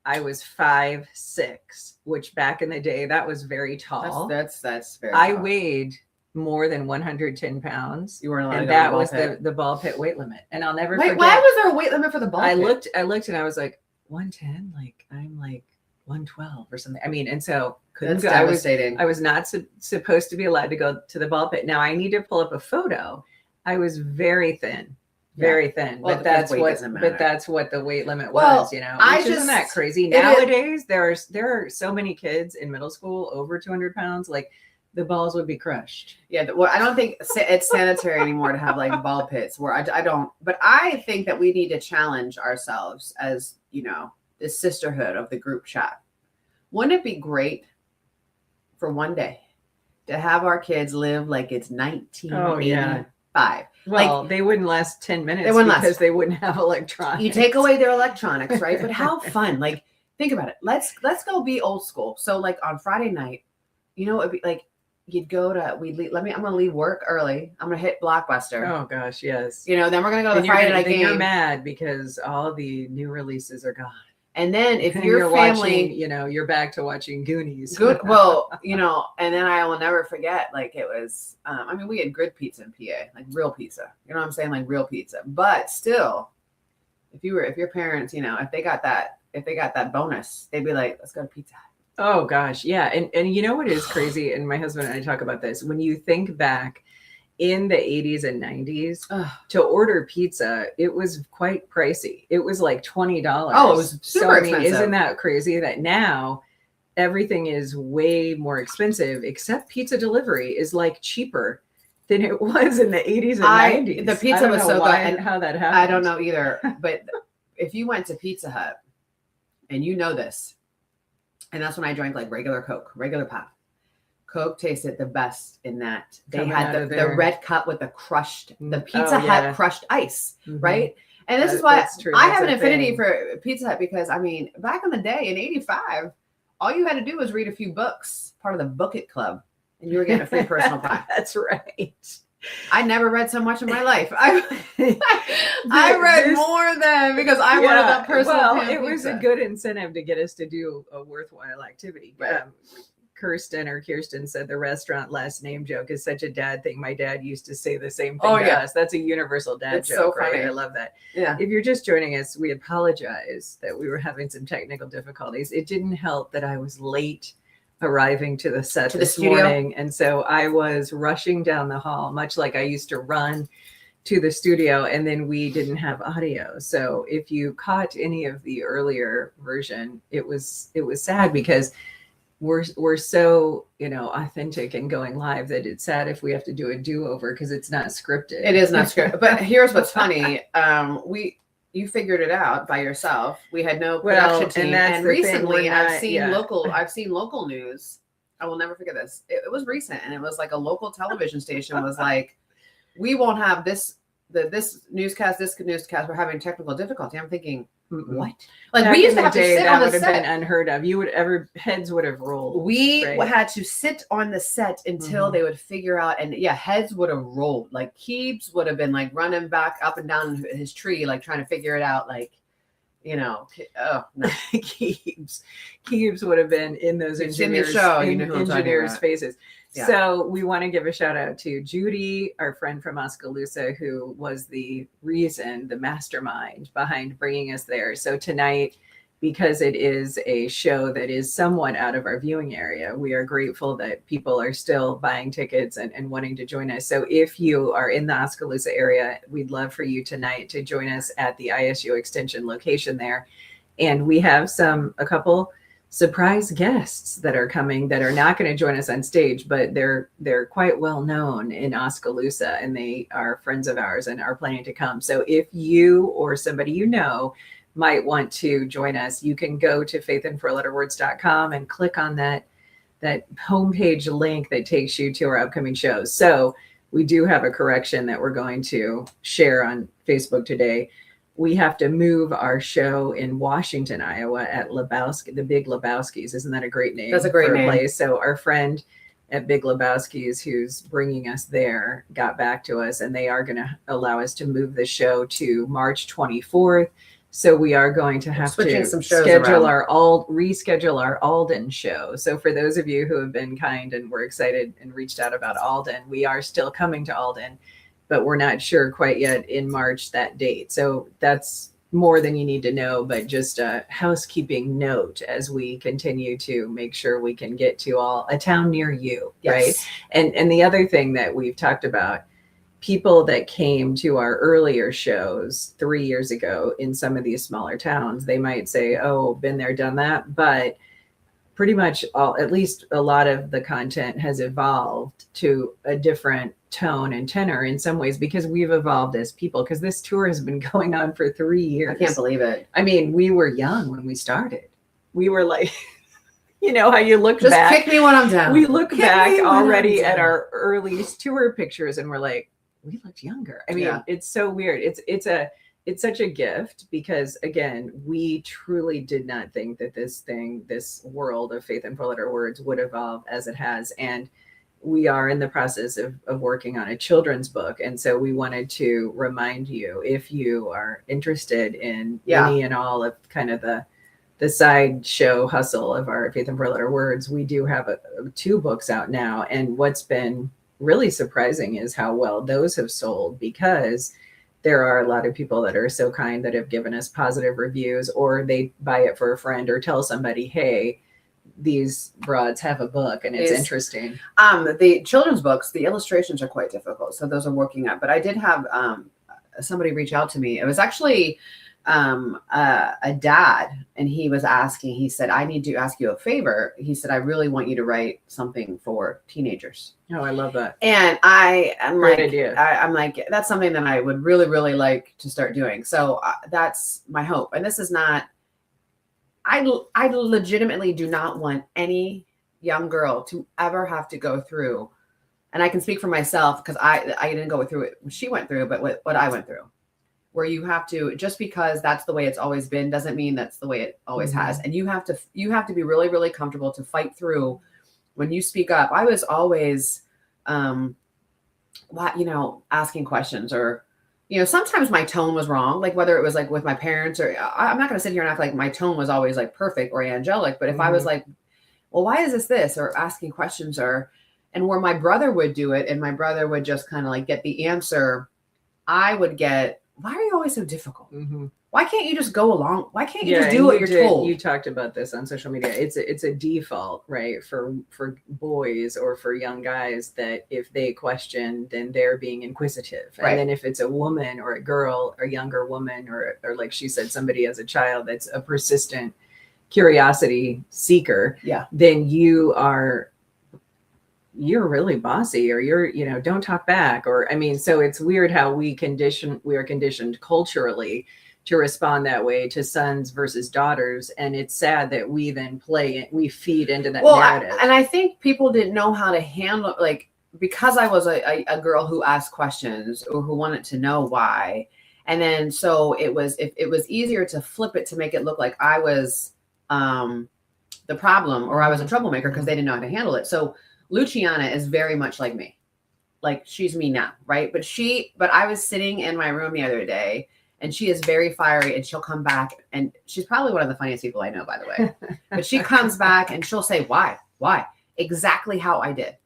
[SPEAKER 2] I was 5'6", which back in the day, that was very tall.
[SPEAKER 3] That's very.
[SPEAKER 2] I
[SPEAKER 3] tall.
[SPEAKER 2] weighed more than 110 pounds.
[SPEAKER 3] You weren't allowed to
[SPEAKER 2] And
[SPEAKER 3] go to
[SPEAKER 2] that
[SPEAKER 3] ball
[SPEAKER 2] was
[SPEAKER 3] pit.
[SPEAKER 2] the ball pit weight limit. And I'll never
[SPEAKER 3] Wait,
[SPEAKER 2] forget.
[SPEAKER 3] why was there a weight limit for the ball
[SPEAKER 2] I
[SPEAKER 3] pit?
[SPEAKER 2] looked and I was like, 110? Like, I'm like 112 or something. I mean, and so couldn't
[SPEAKER 3] That's
[SPEAKER 2] go.
[SPEAKER 3] devastating.
[SPEAKER 2] I was not supposed to be allowed to go to the ball pit. Now I need to pull up a photo. I was very thin, very thin.
[SPEAKER 3] Well,
[SPEAKER 2] but
[SPEAKER 3] because
[SPEAKER 2] that's
[SPEAKER 3] weight
[SPEAKER 2] what.
[SPEAKER 3] doesn't matter.
[SPEAKER 2] But that's what the weight limit
[SPEAKER 3] Well,
[SPEAKER 2] was. You know,
[SPEAKER 3] I
[SPEAKER 2] which isn't that
[SPEAKER 3] just-
[SPEAKER 2] crazy?
[SPEAKER 3] it is-
[SPEAKER 2] Nowadays, there are so many kids in middle school over 200 pounds. Like the balls would be crushed.
[SPEAKER 3] Yeah, well, I don't think it's sanitary anymore to have like ball pits where I don't, but I think that we need to challenge ourselves as, the sisterhood of the group chat. Wouldn't it be great for one day to have our kids live like it's 1985?
[SPEAKER 2] Well, they wouldn't last 10 minutes
[SPEAKER 3] They wouldn't last.
[SPEAKER 2] because they wouldn't have electronics.
[SPEAKER 3] You take away their electronics, right? But how fun. Like, think about it. Let's go be old school. So like on Friday night, it'd be like, you'd go to, I'm going to leave work early. I'm going to hit Blockbuster.
[SPEAKER 2] Oh gosh, yes.
[SPEAKER 3] Then we're going to go to
[SPEAKER 2] And
[SPEAKER 3] the Friday night
[SPEAKER 2] then you're
[SPEAKER 3] game.
[SPEAKER 2] mad because all the new releases are gone.
[SPEAKER 3] And then if
[SPEAKER 2] And
[SPEAKER 3] your
[SPEAKER 2] you're
[SPEAKER 3] family,
[SPEAKER 2] watching, you're back to watching Goonies.
[SPEAKER 3] good, well, and then I will never forget, like it was, we had good pizza in PA, like real pizza. You know what I'm saying? Like real pizza. But still, if your parents, if they got that bonus, they'd be like, let's go to Pizza Hut.
[SPEAKER 2] Oh gosh, yeah. And you know what is crazy? And my husband and I talk about this. When you think back in the 80s and 90s,
[SPEAKER 3] Ugh.
[SPEAKER 2] to order pizza, it was quite pricey. It was like $20.
[SPEAKER 3] Oh, it was super expensive.
[SPEAKER 2] Isn't that crazy that now everything is way more expensive, except pizza delivery is like cheaper than it was in the 80s and 90s.
[SPEAKER 3] The pizza
[SPEAKER 2] I don't
[SPEAKER 3] was
[SPEAKER 2] know
[SPEAKER 3] so good,
[SPEAKER 2] why
[SPEAKER 3] and
[SPEAKER 2] and how that happened.
[SPEAKER 3] I don't know either. But if you went to Pizza Hut, and you know this, and that's when I drank like regular Coke, regular pop. Coke tasted the best in that they
[SPEAKER 2] Coming
[SPEAKER 3] had
[SPEAKER 2] out
[SPEAKER 3] the
[SPEAKER 2] of there.
[SPEAKER 3] red cup with the
[SPEAKER 2] Oh,
[SPEAKER 3] Pizza Hut
[SPEAKER 2] yeah.
[SPEAKER 3] crushed ice,
[SPEAKER 2] Mhm.
[SPEAKER 3] right? And this
[SPEAKER 2] That-
[SPEAKER 3] is why
[SPEAKER 2] that's true.
[SPEAKER 3] I
[SPEAKER 2] That's
[SPEAKER 3] have an
[SPEAKER 2] a
[SPEAKER 3] affinity
[SPEAKER 2] thing.
[SPEAKER 3] for Pizza Hut because back in the day in '85, all you had to do was read a few books, part of the Book It Club, and you were getting a free personal pie.
[SPEAKER 2] That's right.
[SPEAKER 3] I never read so much in my life. I read
[SPEAKER 2] This-
[SPEAKER 3] more than because I wanted that personal.
[SPEAKER 2] Well,
[SPEAKER 3] pan
[SPEAKER 2] it was a
[SPEAKER 3] pizza.
[SPEAKER 2] good incentive to get us to do a worthwhile activity.
[SPEAKER 3] Right.
[SPEAKER 2] Kirsten said the restaurant last name joke is such a dad thing. My dad used to say the same thing
[SPEAKER 3] Oh,
[SPEAKER 2] to
[SPEAKER 3] yeah.
[SPEAKER 2] us. That's a universal dad
[SPEAKER 3] It's
[SPEAKER 2] joke,
[SPEAKER 3] so
[SPEAKER 2] right?
[SPEAKER 3] funny.
[SPEAKER 2] I love that.
[SPEAKER 3] Yeah.
[SPEAKER 2] If you're just joining us, we apologize that we were having some technical difficulties. It didn't help that I was late arriving to the set
[SPEAKER 3] To the
[SPEAKER 2] this
[SPEAKER 3] studio?
[SPEAKER 2] morning. And so I was rushing down the hall, much like I used to run to the studio, and then we didn't have audio. So if you caught any of the earlier version, it was sad because we're so authentic and going live that it's sad if we have to do a do-over because it's not scripted.
[SPEAKER 3] It is not scripted. But here's what's funny. You figured it out by yourself. We had no
[SPEAKER 2] Well,
[SPEAKER 3] production team.
[SPEAKER 2] and that's
[SPEAKER 3] And
[SPEAKER 2] the thing,
[SPEAKER 3] recently
[SPEAKER 2] we're
[SPEAKER 3] I've
[SPEAKER 2] not-
[SPEAKER 3] seen
[SPEAKER 2] yeah.
[SPEAKER 3] local news. I will never forget this. It was recent and it was like a local television station was like, we won't have this newscast, we're having technical difficulty. I'm thinking,
[SPEAKER 2] Mm-mm.
[SPEAKER 3] what? Like
[SPEAKER 2] Back
[SPEAKER 3] we used
[SPEAKER 2] in
[SPEAKER 3] to
[SPEAKER 2] the
[SPEAKER 3] have to
[SPEAKER 2] day,
[SPEAKER 3] sit
[SPEAKER 2] that
[SPEAKER 3] on the
[SPEAKER 2] would have been
[SPEAKER 3] set.
[SPEAKER 2] unheard of. Heads would have rolled.
[SPEAKER 3] We
[SPEAKER 2] right?
[SPEAKER 3] had to sit on the set until
[SPEAKER 2] Mhm.
[SPEAKER 3] they would figure out, and heads would have rolled. Like Keebs would have been like running back up and down his tree, like trying to figure it out. Like, oh no.
[SPEAKER 2] Keebs would have been in those
[SPEAKER 3] You've seen the
[SPEAKER 2] engineers,
[SPEAKER 3] show, you know who I'm talking
[SPEAKER 2] engineers'
[SPEAKER 3] about.
[SPEAKER 2] faces.
[SPEAKER 3] Yeah.
[SPEAKER 2] So we want to give a shout out to Judy, our friend from Oskaloosa, who was the mastermind behind bringing us there. So tonight, because it is a show that is somewhat out of our viewing area, we are grateful that people are still buying tickets and wanting to join us. So if you are in the Oskaloosa area, we'd love for you tonight to join us at the ISU Extension location there. And we have a couple surprise guests that are coming that are not going to join us on stage, but they're quite well known in Oskaloosa, and they are friends of ours and are planning to come. So if you or somebody you know might want to join us, you can go to faithandfourletterwords.com and click on that homepage link that takes you to our upcoming shows. So we do have a correction that we're going to share on Facebook today. We have to move our show in Washington, Iowa at Lebowski, the Big Lebowski's. Isn't that a great name?
[SPEAKER 3] That's a great name.
[SPEAKER 2] Place? So our friend at Big Lebowski's, who's bringing us there, got back to us, and they are going to allow us to move the show to March 24th. So we are going to have to reschedule our Alden show. So for those of you who have been kind and were excited and reached out about Alden, we are still coming to Alden, but we're not sure quite yet in March that date. So that's more than you need to know, but just a housekeeping note as we continue to make sure we can get to a town near you, right? And the other thing that we've talked about, people that came to our earlier shows 3 years ago in some of these smaller towns, they might say, oh, been there, done that. But pretty much at least a lot of the content has evolved to a different tone and tenor in some ways, because we've evolved as people, because this tour has been going on for 3 years.
[SPEAKER 3] I can't believe it.
[SPEAKER 2] I mean, we were young when we started. We were like, you know how you look back.
[SPEAKER 3] Just kick me when I'm down.
[SPEAKER 2] We look back already at our earliest tour pictures and we're like, we looked younger. I mean, It's so weird. It's such a gift, because again, we truly did not think that this world of Faith and Four Letter Words would evolve as it has. And we are in the process of working on a children's book. And so we wanted to remind you, if you are interested in any and all of kind of the sideshow hustle of our Faith and Four Letter Words, we do have 2 books out now. And what's been really surprising is how well those have sold, because there are a lot of people that are so kind that have given us positive reviews, or they buy it for a friend or tell somebody, hey, these broads have a book and it's interesting.
[SPEAKER 3] The children's books, the illustrations are quite difficult. So those are working out. But I did have somebody reach out to me. It was actually a dad, and he was asking, he said, I need to ask you a favor. He said, I really want you to write something for teenagers.
[SPEAKER 2] Oh, I love that.
[SPEAKER 3] And I'm
[SPEAKER 2] Great
[SPEAKER 3] like,
[SPEAKER 2] idea.
[SPEAKER 3] I'm like, that's something that I would really, really like to start doing. So that's my hope. And this is not, I legitimately do not want any young girl to ever have to go through, and I can speak for myself because I didn't go through it she went through, but what I went through, where you have to, just because that's the way it's always been doesn't mean that's the way it always has. And you have to be really, really comfortable to fight through when you speak up. I was always asking questions, or sometimes my tone was wrong, like whether it was like with my parents, or I'm not going to sit here and act like my tone was always like perfect or angelic, but if I was like, well, why is this, or asking questions, and where my brother would do it and my brother would just kind of like get the answer, I would get, why are you always so difficult? Why can't you just go along? Why can't you just do what you're told?
[SPEAKER 2] You talked about this on social media. It's a default, right, for boys or for young guys, that if they question, then they're being inquisitive.
[SPEAKER 3] Right.
[SPEAKER 2] And then if it's a woman or a girl, or younger woman, or like she said, somebody as a child that's a persistent curiosity seeker, then you're really bossy, or you're don't talk back, or so it's weird how we are conditioned culturally to respond that way to sons versus daughters. And it's sad that we then we feed into that narrative.
[SPEAKER 3] And I think people didn't know how to handle, like, because I was a girl who asked questions or who wanted to know why. And then, so it was easier to flip it to make it look like I was the problem, or I was a troublemaker, because they didn't know how to handle it. So Luciana is very much like me. Like, she's me now, right? But I was sitting in my room the other day, and she is very fiery, and she'll come back, and she's probably one of the funniest people I know, by the way. But she comes back and she'll say, why? Exactly how I did.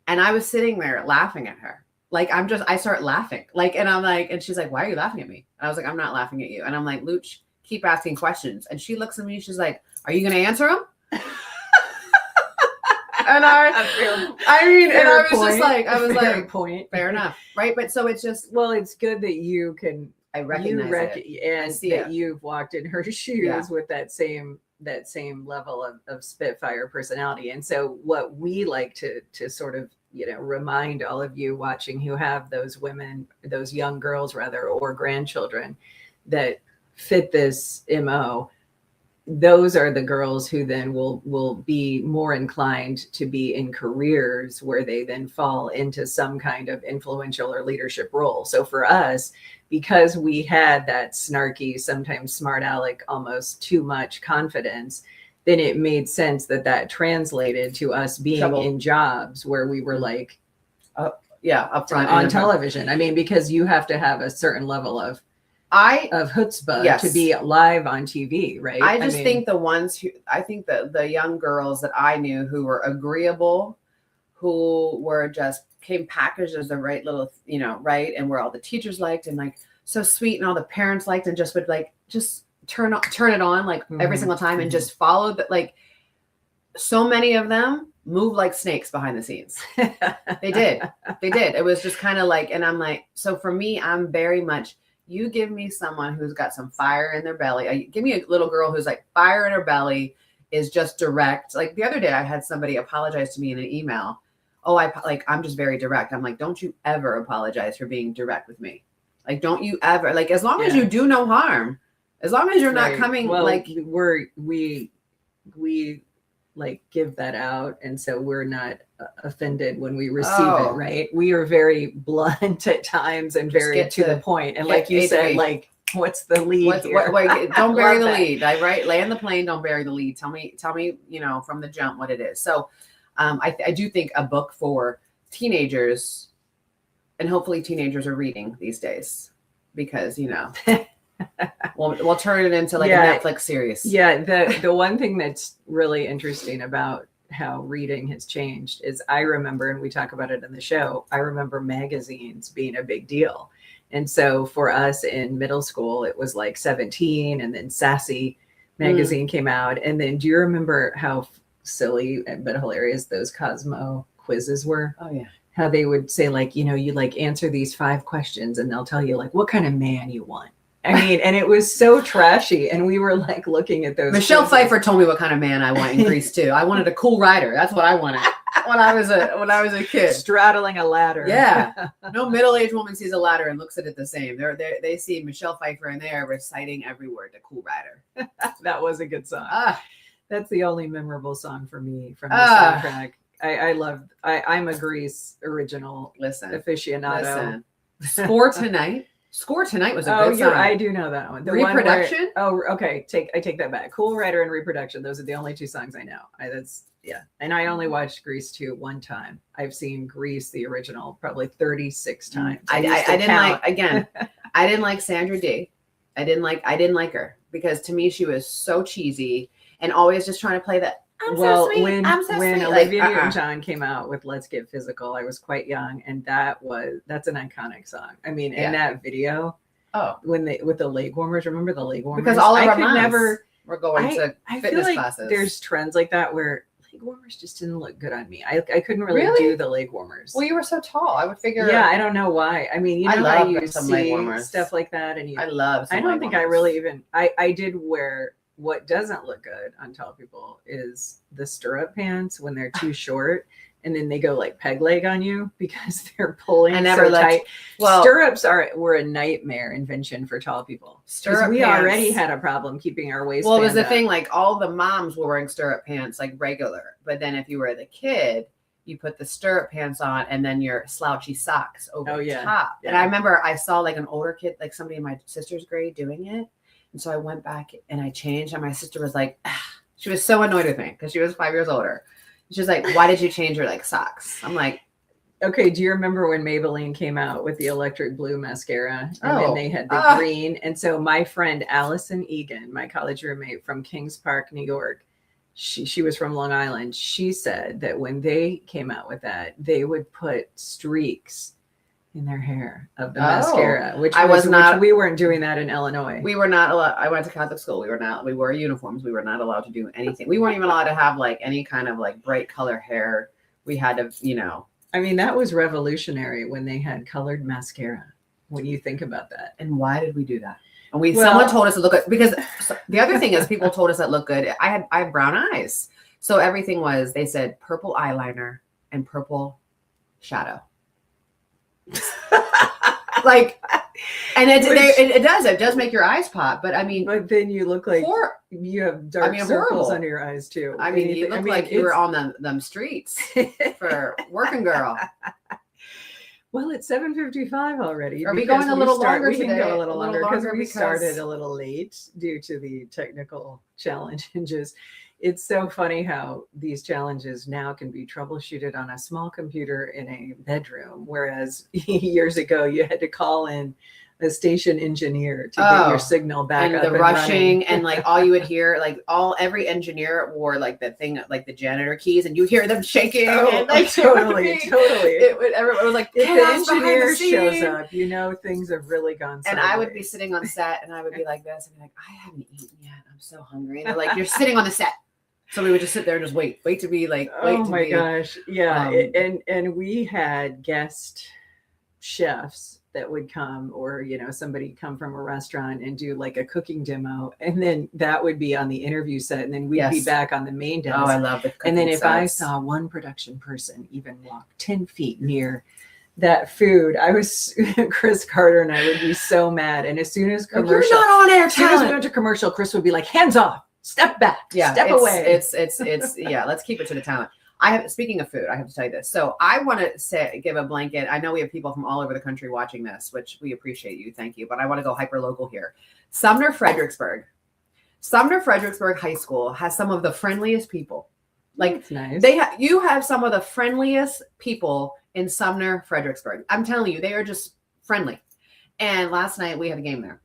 [SPEAKER 3] And I was sitting there laughing at her. Like, I start laughing. Like, and I'm like, and she's like, why are you laughing at me? And I was like, I'm not laughing at you. And I'm like, Luch, keep asking questions. And she looks at me, she's like, are you going to answer them? And I mean, and I was just like,
[SPEAKER 2] fair point.
[SPEAKER 3] fair enough. Right. But so it's just,
[SPEAKER 2] Well, it's good that you can
[SPEAKER 3] I recognize it.
[SPEAKER 2] and
[SPEAKER 3] I see
[SPEAKER 2] that
[SPEAKER 3] it.
[SPEAKER 2] you've walked in her shoes
[SPEAKER 3] Yeah.
[SPEAKER 2] with that same level of Spitfire personality. And so what we like to sort of, remind all of you watching who have those women, those young girls rather, or grandchildren that fit this MO, those are the girls who then will be more inclined to be in careers where they then fall into some kind of influential or leadership role. So for us, because we had that snarky, sometimes smart aleck, almost too much confidence, then it made sense that translated to us being
[SPEAKER 3] Trouble.
[SPEAKER 2] in jobs where we were like
[SPEAKER 3] up front
[SPEAKER 2] on
[SPEAKER 3] and
[SPEAKER 2] television. I mean, because you have to have a certain level of
[SPEAKER 3] I
[SPEAKER 2] chutzpah
[SPEAKER 3] Yes.
[SPEAKER 2] to be live on TV, right?
[SPEAKER 3] I just
[SPEAKER 2] mean,
[SPEAKER 3] think the young girls that I knew who were agreeable, who were just came packaged as the right little, right, and where all the teachers liked and like so sweet and all the parents liked and just would like just turn it on like every
[SPEAKER 2] Mhm.
[SPEAKER 3] single time and just follow that. Like so many of them move like snakes behind the scenes. They did. It was just kind of like, and I'm like, so for me, I'm very much, you give me someone who's got some fire in their belly. Give me a little girl who's like fire in her belly, is just direct. Like the other day I had somebody apologize to me in an email. Oh, I'm just very direct. I'm like, don't you ever apologize for being direct with me. Like, don't you ever, like, as long as you do no harm, as long as you're not
[SPEAKER 2] Right.
[SPEAKER 3] coming
[SPEAKER 2] well,
[SPEAKER 3] like,
[SPEAKER 2] we like give that out, and so we're not offended when we receive
[SPEAKER 3] Oh.
[SPEAKER 2] it, right? We are very blunt at times and very
[SPEAKER 3] get
[SPEAKER 2] to
[SPEAKER 3] to-
[SPEAKER 2] the point. And
[SPEAKER 3] get
[SPEAKER 2] like you
[SPEAKER 3] A to
[SPEAKER 2] said,
[SPEAKER 3] B.
[SPEAKER 2] like, what's the lead here?
[SPEAKER 3] don't bury the
[SPEAKER 2] Love that.
[SPEAKER 3] lead. Right? Land the plane, don't bury the lead. Tell me, from the jump what it is. So I do think a book for teenagers, and hopefully teenagers are reading these days, because we'll turn it into like
[SPEAKER 2] Yeah.
[SPEAKER 3] a Netflix series.
[SPEAKER 2] Yeah, the one thing that's really interesting about how reading has changed is I remember, and we talk about it in the show, I remember magazines being a big deal. And so for us in middle school, it was like 17, and then Sassy magazine came out. And then do you remember how silly but hilarious those Cosmo quizzes were?
[SPEAKER 3] Oh yeah.
[SPEAKER 2] How they would say like, you like answer these 5 questions and they'll tell you like what kind of man you want. I mean, and it was so trashy. And we were like looking at those.
[SPEAKER 3] Michelle
[SPEAKER 2] quizzes.
[SPEAKER 3] Pfeiffer told me what kind of man I want in Grease too. I wanted a cool rider. That's what I wanted when I was a kid.
[SPEAKER 2] Straddling a ladder.
[SPEAKER 3] Yeah. No middle-aged woman sees a ladder and looks at it the same. They see Michelle Pfeiffer and they are reciting every word to Cool Rider.
[SPEAKER 2] That was a good song.
[SPEAKER 3] Ah,
[SPEAKER 2] That's the only memorable song for me from the
[SPEAKER 3] Ah.
[SPEAKER 2] soundtrack. I'm a Grease original
[SPEAKER 3] listen.
[SPEAKER 2] aficionado.
[SPEAKER 3] Score Tonight. Score Tonight was a good song.
[SPEAKER 2] I do know that one. The one where-
[SPEAKER 3] Reproduction?
[SPEAKER 2] Okay. I take that back. Cool Rider and Reproduction. Those are the only 2 songs I know. And I only watched Grease 2 one time. I've seen Grease, the original, probably 36 times.
[SPEAKER 3] I
[SPEAKER 2] used to
[SPEAKER 3] didn't
[SPEAKER 2] count.
[SPEAKER 3] like, again, I didn't like Sandra Dee. I didn't like her because to me she was so cheesy and always just trying to play that. I'm so sweet.
[SPEAKER 2] when
[SPEAKER 3] I'm so
[SPEAKER 2] when
[SPEAKER 3] sweet.
[SPEAKER 2] Olivia
[SPEAKER 3] Like,
[SPEAKER 2] Newton-John came out with "Let's Get Physical," I was quite young, and that's an iconic song. I mean, in that video, with the leg warmers, remember the leg warmers?
[SPEAKER 3] Because all of
[SPEAKER 2] I
[SPEAKER 3] our
[SPEAKER 2] could
[SPEAKER 3] moms
[SPEAKER 2] never.
[SPEAKER 3] were going to
[SPEAKER 2] I
[SPEAKER 3] fitness
[SPEAKER 2] feel like
[SPEAKER 3] classes.
[SPEAKER 2] there's trends like that where leg warmers just didn't look good on me. I couldn't really
[SPEAKER 3] Really?
[SPEAKER 2] do the leg warmers.
[SPEAKER 3] Well, you were so tall. I would figure.
[SPEAKER 2] Yeah, I don't know why. I mean,
[SPEAKER 3] I
[SPEAKER 2] how
[SPEAKER 3] love
[SPEAKER 2] you
[SPEAKER 3] some leg
[SPEAKER 2] see
[SPEAKER 3] warmers.
[SPEAKER 2] stuff like that, and
[SPEAKER 3] I love.
[SPEAKER 2] I don't think I really even. I did wear. What doesn't look good on tall people is the stirrup pants when they're too short, and then they go like peg leg on you because they're pulling
[SPEAKER 3] I never
[SPEAKER 2] so
[SPEAKER 3] liked-
[SPEAKER 2] tight.
[SPEAKER 3] Well,
[SPEAKER 2] Stirrups were a nightmare invention for tall people. Because
[SPEAKER 3] Stirrup
[SPEAKER 2] we
[SPEAKER 3] pants.
[SPEAKER 2] already had a problem keeping our waist.
[SPEAKER 3] Well, it was the thing. Like all the moms were wearing stirrup pants, like regular. But then if you were the kid, you put the stirrup pants on and then your slouchy socks over
[SPEAKER 2] Oh,
[SPEAKER 3] the
[SPEAKER 2] yeah.
[SPEAKER 3] top. And
[SPEAKER 2] Yeah.
[SPEAKER 3] I remember I saw like an older kid, like somebody in my sister's grade doing it. And so I went back and I changed. And my sister was like, she was so annoyed with me because she was 5 years older. She was like, why did you change your like socks? I'm like,
[SPEAKER 2] okay, do you remember when Maybelline came out with the electric blue mascara? And
[SPEAKER 3] Oh.
[SPEAKER 2] then they had the green. And so my friend Allison Egan, my college roommate from Kings Park, New York, she was from Long Island. She said that when they came out with that, they would put streaks in their hair of the
[SPEAKER 3] Oh.
[SPEAKER 2] mascara, which
[SPEAKER 3] I was not-
[SPEAKER 2] which we weren't doing that in Illinois.
[SPEAKER 3] We were not allowed. I went to Catholic school. We wore uniforms. We were not allowed to do anything. We weren't even allowed to have like any kind of like bright color hair. We had to,
[SPEAKER 2] I mean, that was revolutionary when they had colored mascara. When you think about that.
[SPEAKER 3] and why did we do that? And
[SPEAKER 2] Well-
[SPEAKER 3] someone told us to look good because the other thing is people told us that look good. I have brown eyes. So everything was, they said purple eyeliner and purple shadow. Like, and it does make your eyes pop. But I mean,
[SPEAKER 2] But then you look like
[SPEAKER 3] poor,
[SPEAKER 2] you have dark circles
[SPEAKER 3] horrible.
[SPEAKER 2] under your eyes too.
[SPEAKER 3] I mean, you look like you were on them streets for working girl.
[SPEAKER 2] Well, it's 7:55 already.
[SPEAKER 3] Are we
[SPEAKER 2] because
[SPEAKER 3] going a little longer
[SPEAKER 2] We can
[SPEAKER 3] today?
[SPEAKER 2] go a little longer because we
[SPEAKER 3] because-
[SPEAKER 2] started a little late due to the technical challenges. It's so funny how these challenges now can be troubleshooted on a small computer in a bedroom, whereas years ago you had to call in a station engineer to get
[SPEAKER 3] Oh,
[SPEAKER 2] your signal back
[SPEAKER 3] And
[SPEAKER 2] up
[SPEAKER 3] the
[SPEAKER 2] and
[SPEAKER 3] rushing
[SPEAKER 2] running.
[SPEAKER 3] and like all you would hear, like every engineer wore like the thing, like the janitor keys, and you hear them shaking. and, like,
[SPEAKER 2] totally.
[SPEAKER 3] Everyone was like,
[SPEAKER 2] If
[SPEAKER 3] chaos
[SPEAKER 2] the
[SPEAKER 3] behind
[SPEAKER 2] engineer
[SPEAKER 3] the
[SPEAKER 2] shows
[SPEAKER 3] scene.
[SPEAKER 2] up, you know things have really gone
[SPEAKER 3] And I would be
[SPEAKER 2] sideways.
[SPEAKER 3] sitting on set, and I would be like this, and be like, I haven't eaten yet. I'm so hungry. And they're like, you're sitting on the set, so we would just sit there and just wait to be like, wait
[SPEAKER 2] Oh
[SPEAKER 3] to
[SPEAKER 2] my
[SPEAKER 3] be.
[SPEAKER 2] gosh. Yeah.
[SPEAKER 3] um,
[SPEAKER 2] And we had guest chefs that would come, or somebody come from a restaurant and do like a cooking demo, and then that would be on the interview set, and then we'd be
[SPEAKER 3] Yes.
[SPEAKER 2] back on the main desk.
[SPEAKER 3] Oh, I love the.
[SPEAKER 2] And then
[SPEAKER 3] cooking
[SPEAKER 2] if I
[SPEAKER 3] sets.
[SPEAKER 2] saw one production person even walk 10 feet near that food, I was Chris Carter and I would be so mad. And as soon as
[SPEAKER 3] Like,
[SPEAKER 2] commercial,
[SPEAKER 3] you're not on air
[SPEAKER 2] as soon as we
[SPEAKER 3] talent.
[SPEAKER 2] went to commercial, Chris would be like, hands off, step back,
[SPEAKER 3] Yeah,
[SPEAKER 2] step away.
[SPEAKER 3] It's yeah. Let's keep it to the talent. Speaking of food, I have to tell you this. So I want to give a blanket. I know we have people from all over the country watching this, which we appreciate you. Thank you. But I want to go hyper local here. Sumner Fredericksburg High School has some of the friendliest people. Like
[SPEAKER 2] That's nice.
[SPEAKER 3] you have some of the friendliest people in Sumner Fredericksburg. I'm telling you, they are just friendly. And last night we had a game there.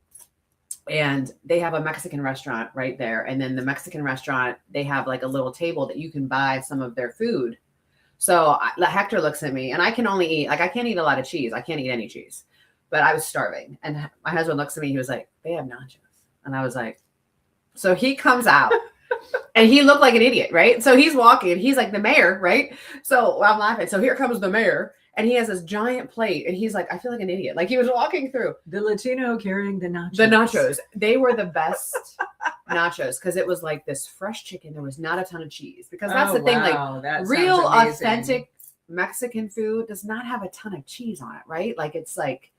[SPEAKER 3] And they have a Mexican restaurant right there. And then the Mexican restaurant, they have like a little table that you can buy some of their food. So Hector looks at me, and I can only eat, like, I can't eat a lot of cheese. I can't eat any cheese, but I was starving. And my husband looks at me, he was like, they have nachos. And I was like, so he comes out and he looked like an idiot, right? So he's walking, he's like the mayor, right? So I'm laughing. So here comes the mayor. And he has this giant plate, and he's like, I feel like an idiot. Like he was walking through.
[SPEAKER 2] The Latino carrying the nachos.
[SPEAKER 3] The nachos, they were the best nachos because it was like this fresh chicken. There was not a ton of cheese because that's the thing. Like
[SPEAKER 2] that
[SPEAKER 3] real
[SPEAKER 2] sounds amazing.
[SPEAKER 3] authentic Mexican food does not have a ton of cheese on it, right? Like it's like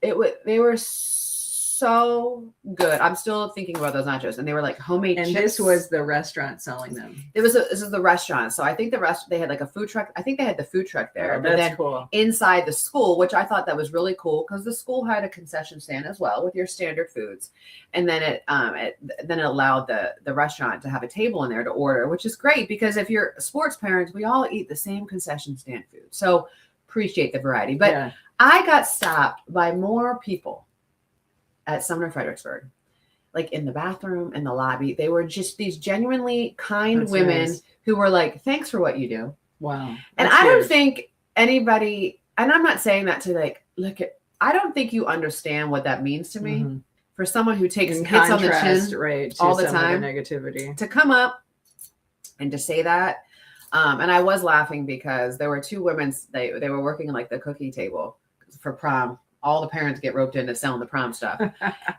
[SPEAKER 3] they were so good. I'm still thinking about those nachos, and they were like homemade.
[SPEAKER 2] And
[SPEAKER 3] chips.
[SPEAKER 2] this was the restaurant selling them.
[SPEAKER 3] This is the restaurant. So I think they had like a food truck. I think they had the food truck there.
[SPEAKER 2] Oh,
[SPEAKER 3] but
[SPEAKER 2] that's
[SPEAKER 3] then
[SPEAKER 2] cool.
[SPEAKER 3] inside the school, which I thought that was really cool because the school had a concession stand as well with your standard foods, and then it allowed the restaurant to have a table in there to order, which is great because if you're sports parents, we all eat the same concession stand food, so appreciate the variety. But
[SPEAKER 2] Yeah.
[SPEAKER 3] I got stopped by more people at Sumner Fredericksburg, like in the bathroom, in the lobby. They were just these genuinely kind
[SPEAKER 2] That's
[SPEAKER 3] women
[SPEAKER 2] nice.
[SPEAKER 3] who were like, thanks for what you do.
[SPEAKER 2] Wow.
[SPEAKER 3] And
[SPEAKER 2] That's
[SPEAKER 3] I don't
[SPEAKER 2] huge.
[SPEAKER 3] think anybody, and I'm not saying that to like, I don't think you understand what that means to me.
[SPEAKER 2] Mhm.
[SPEAKER 3] For someone who takes
[SPEAKER 2] In
[SPEAKER 3] hits on the
[SPEAKER 2] contrast,
[SPEAKER 3] chin
[SPEAKER 2] right, to
[SPEAKER 3] all the
[SPEAKER 2] some of
[SPEAKER 3] time.
[SPEAKER 2] negativity.
[SPEAKER 3] to come up and to say that. And I was laughing because there were two women, they were working like the cookie table for prom. All the parents get roped into selling the prom stuff.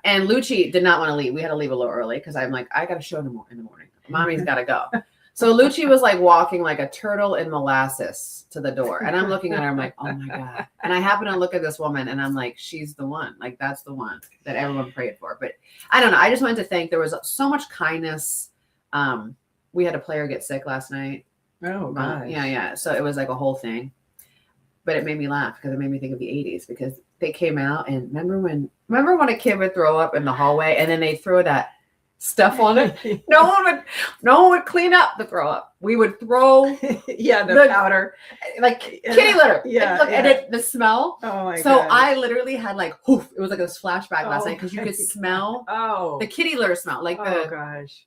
[SPEAKER 3] And Lucci did not want to leave. We had to leave a little early because I'm like, I got a show in the morning. Mommy's got to go. So Lucci was like walking like a turtle in molasses to the door. And I'm looking at her, I'm like, oh my God. And I happen to look at this woman and I'm like, she's the one. Like, that's the one that everyone prayed for. But I don't know. I just wanted to think there was so much kindness. We had a player get sick last night.
[SPEAKER 2] Oh, gosh.
[SPEAKER 3] Yeah. So it was like a whole thing. But it made me laugh because it made me think of the 80s because they came out and remember when a kid would throw up in the hallway and then they throw that stuff on it? No one would clean up the throw up. We would throw
[SPEAKER 2] Yeah, the
[SPEAKER 3] The-
[SPEAKER 2] powder.
[SPEAKER 3] like kitty litter.
[SPEAKER 2] Yeah,
[SPEAKER 3] And the smell.
[SPEAKER 2] Oh my
[SPEAKER 3] So
[SPEAKER 2] god.
[SPEAKER 3] I literally had like, whoof, it was like this flashback last
[SPEAKER 2] Oh
[SPEAKER 3] night because you
[SPEAKER 2] my
[SPEAKER 3] could smell
[SPEAKER 2] Oh.
[SPEAKER 3] the kitty litter smell. Like
[SPEAKER 2] Oh
[SPEAKER 3] the
[SPEAKER 2] gosh.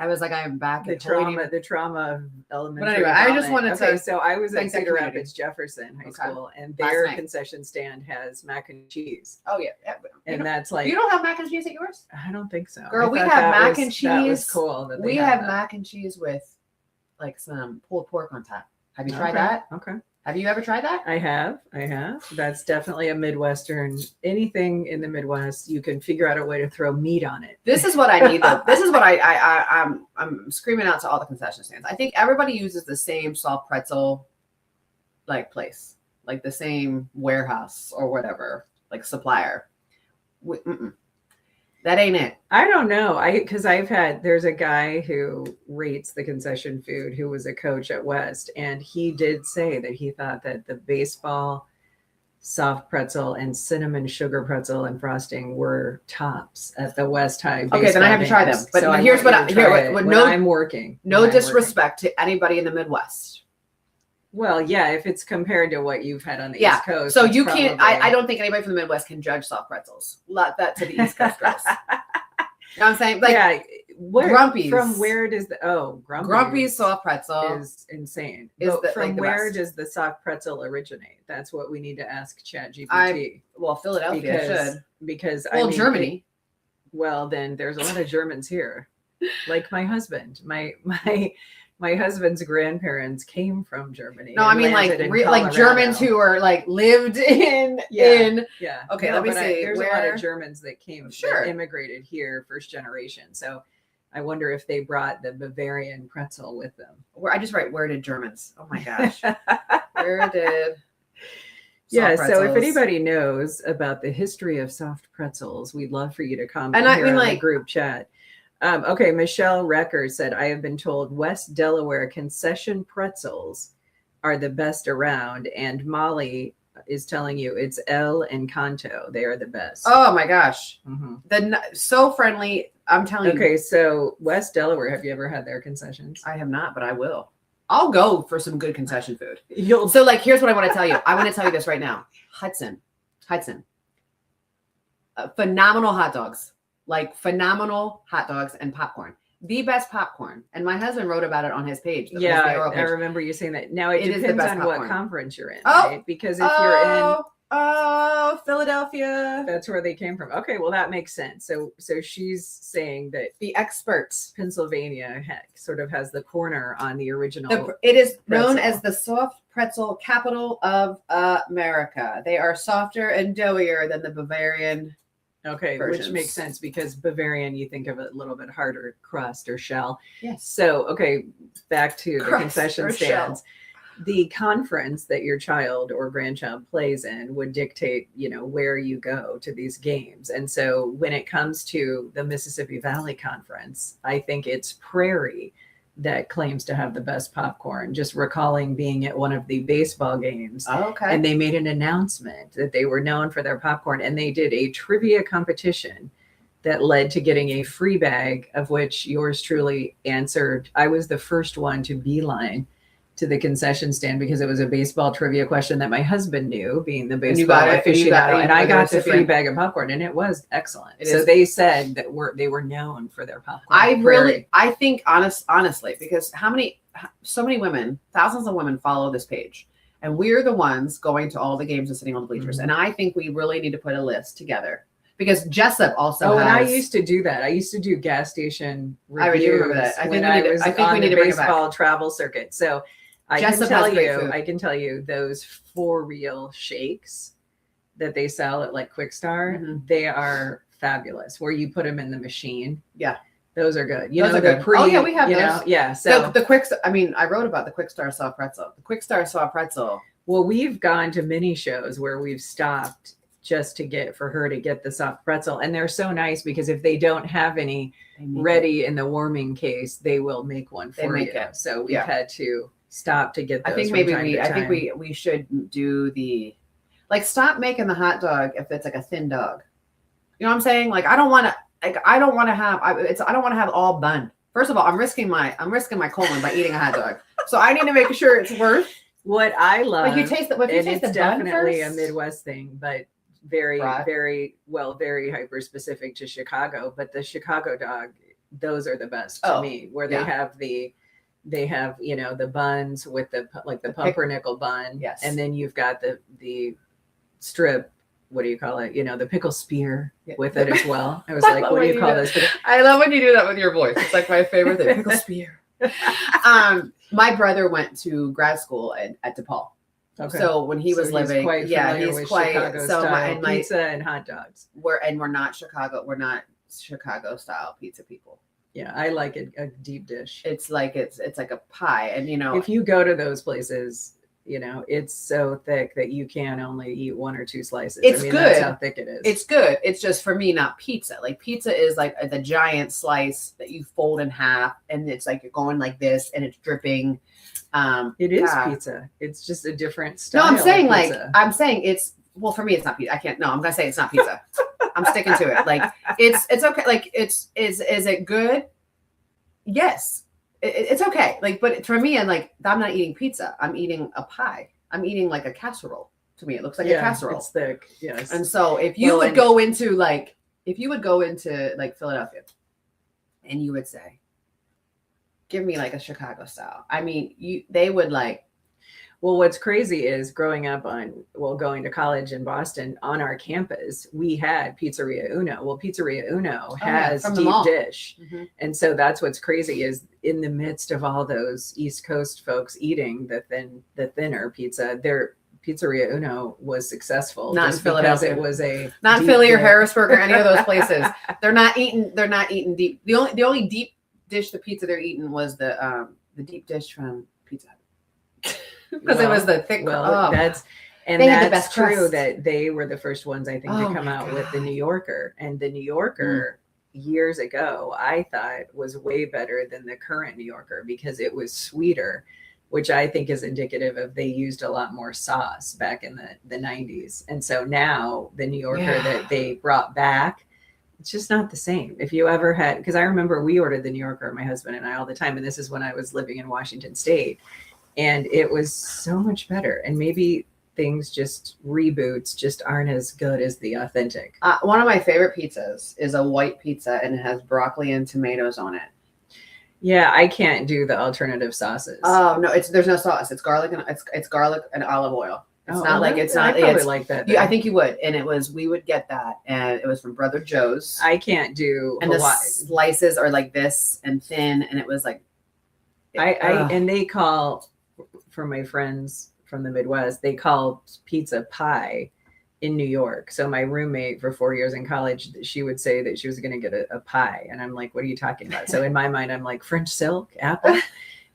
[SPEAKER 3] I was like, I am back
[SPEAKER 2] the
[SPEAKER 3] at Holy
[SPEAKER 2] trauma of elementary.
[SPEAKER 3] anyway, I just
[SPEAKER 2] development.
[SPEAKER 3] wanted to
[SPEAKER 2] so I was at
[SPEAKER 3] thank that
[SPEAKER 2] Cedar
[SPEAKER 3] community.
[SPEAKER 2] Rapids Jefferson High
[SPEAKER 3] Okay.
[SPEAKER 2] School, and
[SPEAKER 3] Last
[SPEAKER 2] their
[SPEAKER 3] night.
[SPEAKER 2] concession stand has mac and cheese,
[SPEAKER 3] Oh yeah,
[SPEAKER 2] and that's like
[SPEAKER 3] you don't have mac and cheese at yours?
[SPEAKER 2] I don't think so.
[SPEAKER 3] Girl,
[SPEAKER 2] I
[SPEAKER 3] we
[SPEAKER 2] thought
[SPEAKER 3] have
[SPEAKER 2] that
[SPEAKER 3] mac
[SPEAKER 2] was-
[SPEAKER 3] and
[SPEAKER 2] That was
[SPEAKER 3] cheese.
[SPEAKER 2] cool. That they
[SPEAKER 3] We
[SPEAKER 2] had
[SPEAKER 3] have
[SPEAKER 2] that.
[SPEAKER 3] mac and cheese with like some pulled pork on top. Have you tried
[SPEAKER 2] Okay,
[SPEAKER 3] that?
[SPEAKER 2] Okay.
[SPEAKER 3] Have you ever tried that?
[SPEAKER 2] I have. That's definitely a Midwestern. Anything in the Midwest, you can figure out a way to throw meat on it.
[SPEAKER 3] This is what I need though. This is what I'm screaming out to all the concession stands. I think everybody uses the same soft pretzel like place, like the same warehouse or whatever, like supplier. That ain't it.
[SPEAKER 2] I don't know. Because there's a guy who rates the concession food who was a coach at West, and he did say that he thought that the baseball soft pretzel and cinnamon sugar pretzel and frosting were tops at the West High.
[SPEAKER 3] Okay, then I have to try them.
[SPEAKER 2] games.
[SPEAKER 3] But
[SPEAKER 2] So I
[SPEAKER 3] here's
[SPEAKER 2] want
[SPEAKER 3] what
[SPEAKER 2] you to
[SPEAKER 3] I-
[SPEAKER 2] try
[SPEAKER 3] here,
[SPEAKER 2] it
[SPEAKER 3] what-
[SPEAKER 2] when
[SPEAKER 3] no-
[SPEAKER 2] I'm working.
[SPEAKER 3] No
[SPEAKER 2] when I'm working.
[SPEAKER 3] disrespect to anybody in the Midwest.
[SPEAKER 2] Well, yeah, if it's compared to what you've had on the
[SPEAKER 3] Yeah.
[SPEAKER 2] East Coast.
[SPEAKER 3] So
[SPEAKER 2] it's
[SPEAKER 3] you can't.
[SPEAKER 2] probably-
[SPEAKER 3] I don't think anybody from the Midwest can judge soft pretzels. Let that to the East Coast girls. You know what I'm saying? Like
[SPEAKER 2] yeah,
[SPEAKER 3] Grumpy's.
[SPEAKER 2] From where does the
[SPEAKER 3] Grumpy's soft pretzel.
[SPEAKER 2] is insane.
[SPEAKER 3] is
[SPEAKER 2] But
[SPEAKER 3] the-
[SPEAKER 2] from
[SPEAKER 3] like the
[SPEAKER 2] where
[SPEAKER 3] best.
[SPEAKER 2] does the soft pretzel originate? That's what we need to ask ChatGPT.
[SPEAKER 3] Well, Philadelphia should.
[SPEAKER 2] Because
[SPEAKER 3] Well, Germany.
[SPEAKER 2] Well, then there's a lot of Germans here, like my husband. My husband's grandparents came from Germany.
[SPEAKER 3] No, I
[SPEAKER 2] and
[SPEAKER 3] mean like
[SPEAKER 2] landed in
[SPEAKER 3] like Germans
[SPEAKER 2] Colorado.
[SPEAKER 3] who are like lived in
[SPEAKER 2] Yeah. Yeah.
[SPEAKER 3] Okay, let me
[SPEAKER 2] but
[SPEAKER 3] see,
[SPEAKER 2] there's a lot
[SPEAKER 3] where-
[SPEAKER 2] of Germans that came,
[SPEAKER 3] Sure.
[SPEAKER 2] that immigrated here first generation. So I wonder if they brought the Bavarian pretzel with them.
[SPEAKER 3] where I just write where did Germans? Oh my gosh. Where did
[SPEAKER 2] Yeah.
[SPEAKER 3] soft
[SPEAKER 2] So if
[SPEAKER 3] pretzels-
[SPEAKER 2] anybody knows about the history of soft pretzels, we'd love for you to comment
[SPEAKER 3] And I
[SPEAKER 2] here
[SPEAKER 3] mean,
[SPEAKER 2] on the
[SPEAKER 3] like-
[SPEAKER 2] group chat. Okay, Michelle Recker said, I have been told West Delaware concession pretzels are the best around. And Molly is telling you it's El Encanto. They are the best.
[SPEAKER 3] Oh my gosh.
[SPEAKER 2] Mhm.
[SPEAKER 3] So friendly. I'm telling you.
[SPEAKER 2] Okay, so West Delaware, have you ever had their concessions?
[SPEAKER 3] I have not, but I will. I'll go for some good concession food.
[SPEAKER 2] You'll
[SPEAKER 3] So like here's what I want to tell you. I want to tell you this right now. Hudson. Phenomenal hot dogs. Like phenomenal hot dogs and popcorn. The best popcorn. And my husband wrote about it on his page. the
[SPEAKER 2] yeah,
[SPEAKER 3] Arrow
[SPEAKER 2] I
[SPEAKER 3] page.
[SPEAKER 2] remember you saying that. Now it
[SPEAKER 3] It is the
[SPEAKER 2] depends
[SPEAKER 3] best
[SPEAKER 2] on what
[SPEAKER 3] popcorn.
[SPEAKER 2] conference you're in,
[SPEAKER 3] Oh,
[SPEAKER 2] right? Because if you're in,
[SPEAKER 3] Philadelphia.
[SPEAKER 2] that's where they came from. Okay, well that makes sense. So she's saying that
[SPEAKER 3] The experts.
[SPEAKER 2] Pennsylvania sort of has the corner on the original.
[SPEAKER 3] It is known
[SPEAKER 2] pretzel.
[SPEAKER 3] as the soft pretzel capital of America. They are softer and doughier than the Bavarian.
[SPEAKER 2] Okay,
[SPEAKER 3] versions.
[SPEAKER 2] which makes sense because Bavarian, you think of a little bit harder crust or shell.
[SPEAKER 3] Yes.
[SPEAKER 2] So, okay, back to the
[SPEAKER 3] Crust
[SPEAKER 2] concession
[SPEAKER 3] or
[SPEAKER 2] stands. The conference that your child or grandchild plays in would dictate, where you go to these games. And so when it comes to the Mississippi Valley Conference, I think it's Prairie that claims to have the best popcorn. Just recalling being at one of the baseball games.
[SPEAKER 3] Okay.
[SPEAKER 2] And they made an announcement that they were known for their popcorn, and they did a trivia competition that led to getting a free bag, of which yours truly answered. I was the first one to beeline to the concession stand because it was a baseball trivia question that my husband knew, being the
[SPEAKER 3] you
[SPEAKER 2] baseball
[SPEAKER 3] got it, and you got
[SPEAKER 2] aficionado,
[SPEAKER 3] it,
[SPEAKER 2] and I
[SPEAKER 3] you were
[SPEAKER 2] got
[SPEAKER 3] the
[SPEAKER 2] the free
[SPEAKER 3] recipient.
[SPEAKER 2] bag of popcorn, and it was excellent.
[SPEAKER 3] It
[SPEAKER 2] So
[SPEAKER 3] is.
[SPEAKER 2] they said that they were known for their popcorn.
[SPEAKER 3] I think honestly, because so many women, thousands of women follow this page, and we're the ones going to all the games and sitting on the bleachers.
[SPEAKER 2] Mhm.
[SPEAKER 3] And I think we really need to put a list together because Jessup also
[SPEAKER 2] Oh,
[SPEAKER 3] has.
[SPEAKER 2] and I used to do that. I used to do gas station
[SPEAKER 3] I
[SPEAKER 2] reviews
[SPEAKER 3] remember that. I think
[SPEAKER 2] when
[SPEAKER 3] we
[SPEAKER 2] I
[SPEAKER 3] need to-
[SPEAKER 2] was
[SPEAKER 3] I think
[SPEAKER 2] on
[SPEAKER 3] we
[SPEAKER 2] the
[SPEAKER 3] need to bring it back.
[SPEAKER 2] baseball travel circuit. So I
[SPEAKER 3] Jessup
[SPEAKER 2] can tell
[SPEAKER 3] has great
[SPEAKER 2] you,
[SPEAKER 3] food.
[SPEAKER 2] I can tell you those for real shakes that they sell at like Quick Star,
[SPEAKER 3] Mhm.
[SPEAKER 2] they are fabulous. Where you put them in the machine.
[SPEAKER 3] Yeah.
[SPEAKER 2] Those are good.
[SPEAKER 3] Those are good. Oh, yeah, we have those.
[SPEAKER 2] Yeah. So
[SPEAKER 3] the quick. I mean, I wrote about the Quick Star soft pretzel. The Quick Star soft pretzel.
[SPEAKER 2] well, we've gone to mini shows where we've stopped just to get the soft pretzel. And they're so nice because if they don't have any
[SPEAKER 3] They make it.
[SPEAKER 2] ready in the warming case, they will make one
[SPEAKER 3] They
[SPEAKER 2] for
[SPEAKER 3] make
[SPEAKER 2] you.
[SPEAKER 3] it.
[SPEAKER 2] So we've
[SPEAKER 3] Yeah.
[SPEAKER 2] had to stop to get those.
[SPEAKER 3] I think
[SPEAKER 2] from
[SPEAKER 3] maybe
[SPEAKER 2] time to
[SPEAKER 3] I think
[SPEAKER 2] time.
[SPEAKER 3] we should do stop making the hot dog if it's like a thin dog. You know what I'm saying? Like I don't want to have all bun. First of all, I'm risking my colon by eating a hot dog. So I need to make sure it's worth.
[SPEAKER 2] What I love,
[SPEAKER 3] Like you taste the
[SPEAKER 2] and
[SPEAKER 3] taste
[SPEAKER 2] it's
[SPEAKER 3] the bun
[SPEAKER 2] definitely
[SPEAKER 3] first.
[SPEAKER 2] a Midwest thing, but very,
[SPEAKER 3] Right.
[SPEAKER 2] very hyper specific to Chicago. But the Chicago dog those are the best to
[SPEAKER 3] Oh,
[SPEAKER 2] me, where
[SPEAKER 3] yeah.
[SPEAKER 2] they have, you know, the buns with the pumpernickel bun.
[SPEAKER 3] Yes.
[SPEAKER 2] And then you've got the strip, what do you call it? You know, the pickle spear
[SPEAKER 3] Yeah.
[SPEAKER 2] with it as well. I was
[SPEAKER 3] I
[SPEAKER 2] like,
[SPEAKER 3] love
[SPEAKER 2] what do
[SPEAKER 3] when
[SPEAKER 2] you
[SPEAKER 3] you
[SPEAKER 2] call
[SPEAKER 3] do
[SPEAKER 2] this?
[SPEAKER 3] I love when you do that with your voice. It's like my favorite thing. Pickle spear. My brother went to grad school at DePaul.
[SPEAKER 2] Okay.
[SPEAKER 3] So when he was
[SPEAKER 2] he's
[SPEAKER 3] living,
[SPEAKER 2] quite
[SPEAKER 3] yeah,
[SPEAKER 2] familiar
[SPEAKER 3] he's
[SPEAKER 2] with
[SPEAKER 3] quite
[SPEAKER 2] Chicago
[SPEAKER 3] so.
[SPEAKER 2] style
[SPEAKER 3] My
[SPEAKER 2] pizza and hot dogs.
[SPEAKER 3] we're not Chicago. We're not Chicago style pizza people.
[SPEAKER 2] Yeah, I like it a deep dish.
[SPEAKER 3] It's like it's like a pie, and you know,
[SPEAKER 2] If you go to those places, you know, it's so thick that you can only eat one or two slices.
[SPEAKER 3] It's
[SPEAKER 2] I mean,
[SPEAKER 3] good.
[SPEAKER 2] That's how thick it is.
[SPEAKER 3] it's good. It's just for me, not pizza. Like pizza is like the giant slice that you fold in half, and it's like you're going like this, and it's dripping.
[SPEAKER 2] It is
[SPEAKER 3] yeah.
[SPEAKER 2] pizza. It's just a different style.
[SPEAKER 3] No, I'm saying
[SPEAKER 2] of
[SPEAKER 3] like
[SPEAKER 2] pizza.
[SPEAKER 3] I'm saying it's well for me. It's not pizza. I can't. No, I'm gonna say it's not pizza. I'm sticking to it. Like it's okay. Like is it good? Yes, it's okay. Like, but for me, I'm not eating pizza. I'm eating a pie. I'm eating like a casserole. To me, it looks like a casserole.
[SPEAKER 2] It's thick. Yes.
[SPEAKER 3] And so if you would go into like Philadelphia, and you would say, give me like a Chicago style. I mean, they would like.
[SPEAKER 2] Well, what's crazy is going to college in Boston on our campus, we had Pizzeria Uno. Well, Pizzeria Uno has
[SPEAKER 3] from the
[SPEAKER 2] deep
[SPEAKER 3] mall.
[SPEAKER 2] dish.
[SPEAKER 3] Mm-hmm.
[SPEAKER 2] And so that's what's crazy is in the midst of all those East Coast folks eating the thinner pizza, their Pizzeria Uno was successful.
[SPEAKER 3] Not
[SPEAKER 2] just
[SPEAKER 3] in Philadelphia.
[SPEAKER 2] because it was a
[SPEAKER 3] Not
[SPEAKER 2] deep
[SPEAKER 3] Philly or
[SPEAKER 2] dish.
[SPEAKER 3] Harrisburg or any of those places. They're not eating deep. The only deep dish, the pizza they're eating was the deep dish from Pizza Hut. Because it was the thick.
[SPEAKER 2] That's
[SPEAKER 3] They had the best
[SPEAKER 2] true
[SPEAKER 3] crust.
[SPEAKER 2] that they were the first ones, I think,
[SPEAKER 3] Oh
[SPEAKER 2] to come
[SPEAKER 3] my
[SPEAKER 2] out with the
[SPEAKER 3] God.
[SPEAKER 2] New Yorker. And the New Yorker years ago, I thought was way better than the current New Yorker because it was sweeter, which I think is indicative of they used a lot more sauce back in the 90s. And so now the New Yorker that they brought back, it's just not the same. If you ever had, because I remember we ordered the New Yorker, my husband and I, all the time. And this is when I was living in Washington State. And it was so much better. And maybe things reboots just aren't as good as the authentic.
[SPEAKER 3] One of my favorite pizzas is a white pizza, and it has broccoli and tomatoes on it.
[SPEAKER 2] Yeah, I can't do the alternative sauces.
[SPEAKER 3] Oh no, there's no sauce. It's garlic and it's garlic and olive oil. It's not like it's not.
[SPEAKER 2] I probably
[SPEAKER 3] It's,
[SPEAKER 2] like that.
[SPEAKER 3] I think you would. And we would get that, and it was from Brother Joe's.
[SPEAKER 2] I can't do
[SPEAKER 3] and
[SPEAKER 2] Hawaii.
[SPEAKER 3] the slices are like this and thin, and it was like.
[SPEAKER 2] And they call, for my friends from the Midwest, they call pizza pie in New York. So my roommate for 4 years in college, she would say that she was going to get a pie. And I'm like, what are you talking about? So in my mind, I'm like, French silk, apple.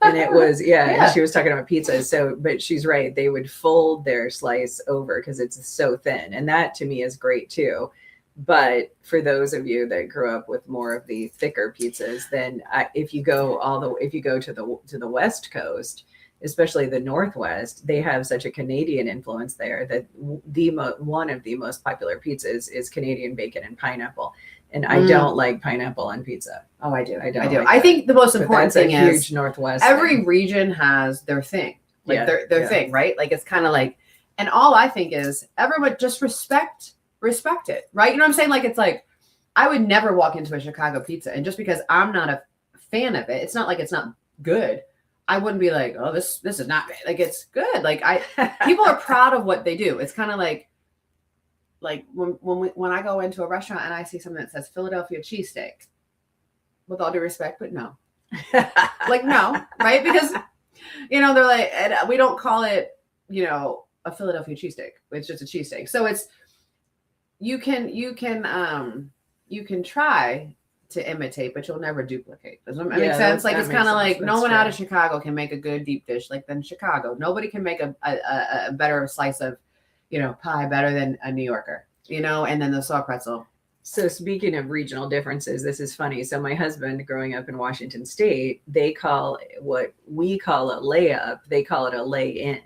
[SPEAKER 2] And it was, and she was talking about pizza. So, but she's right. They would fold their slice over because it's so thin. And that to me is great too. But for those of you that grew up with more of the thicker pizzas, then if you go to the West Coast, especially the Northwest, they have such a Canadian influence there that one of the most popular pizzas is Canadian bacon and pineapple. And I don't like pineapple on pizza.
[SPEAKER 3] Oh, I do.
[SPEAKER 2] I don't.
[SPEAKER 3] Like
[SPEAKER 2] I
[SPEAKER 3] think the most important thing is
[SPEAKER 2] huge Northwest.
[SPEAKER 3] every
[SPEAKER 2] thing.
[SPEAKER 3] region has their thing, like their thing, right? Like it's kind of like, and all I think is everyone just respect it, right? You know what I'm saying? Like it's like I would never walk into a Chicago pizza, and just because I'm not a fan of it, it's not like it's not good. I wouldn't be like, oh, this is not bad. Like it's good. Like people are proud of what they do. It's kind of like when I go into a restaurant and I see something that says Philadelphia cheesesteak, with all due respect, but no, like no, right? Because they're like, and we don't call it a Philadelphia cheesesteak. It's just a cheesesteak. So it's you can try to imitate, but you'll never duplicate. Does that make sense? Like it's kind of like no one out of Chicago can make a good deep dish like than Chicago. Nobody can make a better slice of pie better than a New Yorker. And then the saw pretzel.
[SPEAKER 2] So speaking of regional differences, this is funny. So my husband, growing up in Washington State, they call what we call a layup, they call it a lay-in.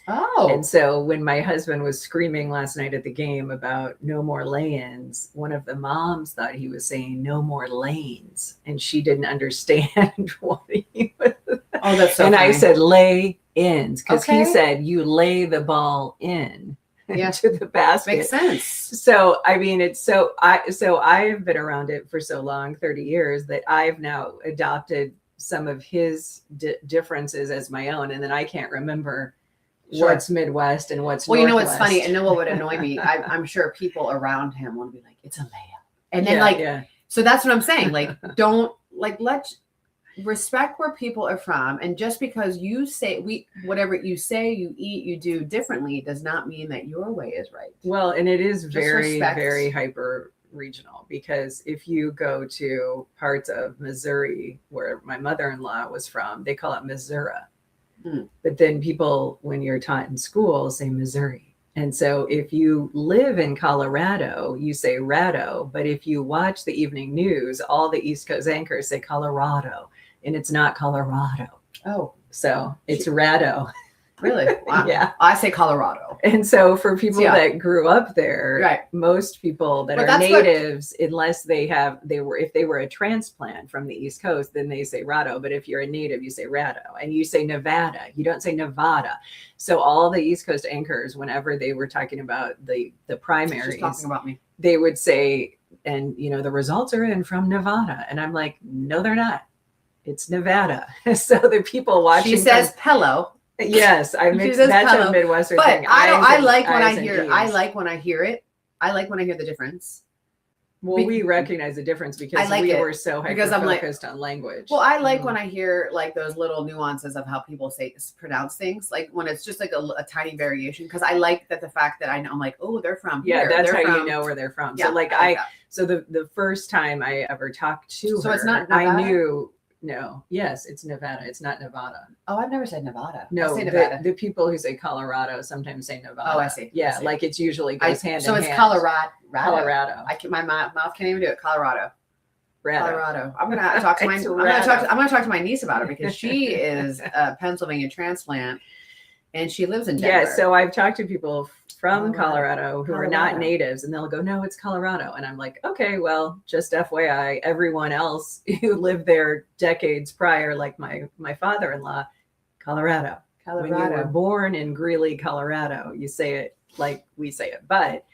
[SPEAKER 3] Oh.
[SPEAKER 2] And so when my husband was screaming last night at the game about no more lay-ins, one of the moms thought he was saying no more lanes, and she didn't understand what he was.
[SPEAKER 3] Oh, that's so
[SPEAKER 2] and
[SPEAKER 3] funny.
[SPEAKER 2] I said lay-ins because
[SPEAKER 3] Okay.
[SPEAKER 2] he said you lay the ball in.
[SPEAKER 3] Yeah.
[SPEAKER 2] to the basket.
[SPEAKER 3] Makes sense.
[SPEAKER 2] So I mean, I've been around it for so long, 30 years, that I've now adopted some of his differences as my own, and then I can't remember
[SPEAKER 3] Sure.
[SPEAKER 2] what's Midwest and what's
[SPEAKER 3] Well, you know what's
[SPEAKER 2] Northwest.
[SPEAKER 3] funny, and know what would annoy me? I'm sure people around him will be like, "It's a layup," and then
[SPEAKER 2] Yeah.
[SPEAKER 3] so that's what I'm saying. Like, don't let's respect where people are from, and just because you say whatever you say, you eat, you do differently, does not mean that your way is right.
[SPEAKER 2] Well, and it is very,
[SPEAKER 3] respect.
[SPEAKER 2] very hyper regional, because if you go to parts of Missouri where my mother-in-law was from, they call it Missouri. But then people, when you're taught in school, say Missouri. And so if you live in Colorado, you say Rado. But if you watch the evening news, all the East Coast anchors say Colorado, and it's not Colorado.
[SPEAKER 3] Oh,
[SPEAKER 2] So it's Rado.
[SPEAKER 3] really? Wow.
[SPEAKER 2] Yeah.
[SPEAKER 3] I say Colorado.
[SPEAKER 2] And so for people that grew up there,
[SPEAKER 3] Right.
[SPEAKER 2] most people that
[SPEAKER 3] But
[SPEAKER 2] are
[SPEAKER 3] that's what-
[SPEAKER 2] natives, unless if they were a transplant from the East Coast, then they say Rado. But if you're a native, you say Rado, and you say Nevada. You don't say Nevada. So all the East Coast anchors, whenever they were talking about the primaries,
[SPEAKER 3] She's talking about me.
[SPEAKER 2] they would say, and the results are in from Nevada. And I'm like, no, they're not. It's Nevada. So the people watching.
[SPEAKER 3] She says Pello.
[SPEAKER 2] Yes, I
[SPEAKER 3] She
[SPEAKER 2] mix.
[SPEAKER 3] says
[SPEAKER 2] That's
[SPEAKER 3] Pello.
[SPEAKER 2] a Midwestern
[SPEAKER 3] But
[SPEAKER 2] thing.
[SPEAKER 3] I
[SPEAKER 2] Eyes
[SPEAKER 3] like
[SPEAKER 2] and-
[SPEAKER 3] when I
[SPEAKER 2] eyes and
[SPEAKER 3] hear.
[SPEAKER 2] E's.
[SPEAKER 3] I like when I hear it. I like when I hear the difference.
[SPEAKER 2] Well, we recognize the difference because
[SPEAKER 3] I like
[SPEAKER 2] we
[SPEAKER 3] it,
[SPEAKER 2] were so
[SPEAKER 3] because I'm like-
[SPEAKER 2] hyper-focused on language.
[SPEAKER 3] Well, I like when I hear like those little nuances of how people pronounce things, like when it's just like a tiny variation. Because I like that the fact that I know, I'm like, oh, they're from
[SPEAKER 2] yeah,
[SPEAKER 3] here.
[SPEAKER 2] that's
[SPEAKER 3] They're
[SPEAKER 2] how
[SPEAKER 3] from,
[SPEAKER 2] you know where they're from.
[SPEAKER 3] Yeah,
[SPEAKER 2] So like
[SPEAKER 3] like that.
[SPEAKER 2] so the first time I ever talked to
[SPEAKER 3] So
[SPEAKER 2] her,
[SPEAKER 3] it's not
[SPEAKER 2] I
[SPEAKER 3] Nevada?
[SPEAKER 2] knew. No, yes, it's Nevada. It's not Nevada.
[SPEAKER 3] Oh, I've never said Nevada.
[SPEAKER 2] No,
[SPEAKER 3] I say Nevada.
[SPEAKER 2] the people who say Colorado sometimes say Nevada.
[SPEAKER 3] Oh, I see.
[SPEAKER 2] Yeah,
[SPEAKER 3] I see.
[SPEAKER 2] like it's usually goes hand
[SPEAKER 3] so
[SPEAKER 2] in
[SPEAKER 3] it's
[SPEAKER 2] hand.
[SPEAKER 3] Colorado.
[SPEAKER 2] Colorado.
[SPEAKER 3] My mouth can't even do it. Colorado.
[SPEAKER 2] Rado.
[SPEAKER 3] Colorado. I'm gonna talk to my.
[SPEAKER 2] It's
[SPEAKER 3] I'm gonna talk
[SPEAKER 2] Rado.
[SPEAKER 3] to my niece about it because she is a Pennsylvania transplant, and she lives in Denver.
[SPEAKER 2] Yeah, so I've talked to people from
[SPEAKER 3] Colorado.
[SPEAKER 2] Colorado who are not
[SPEAKER 3] Colorado.
[SPEAKER 2] natives, and they'll go, no, it's Colorado. And I'm like, okay, well, just FYI, everyone else who lived there decades prior, like my father-in-law, Colorado. When you were
[SPEAKER 3] Colorado.
[SPEAKER 2] born in Greeley, Colorado, you say it like we say it. But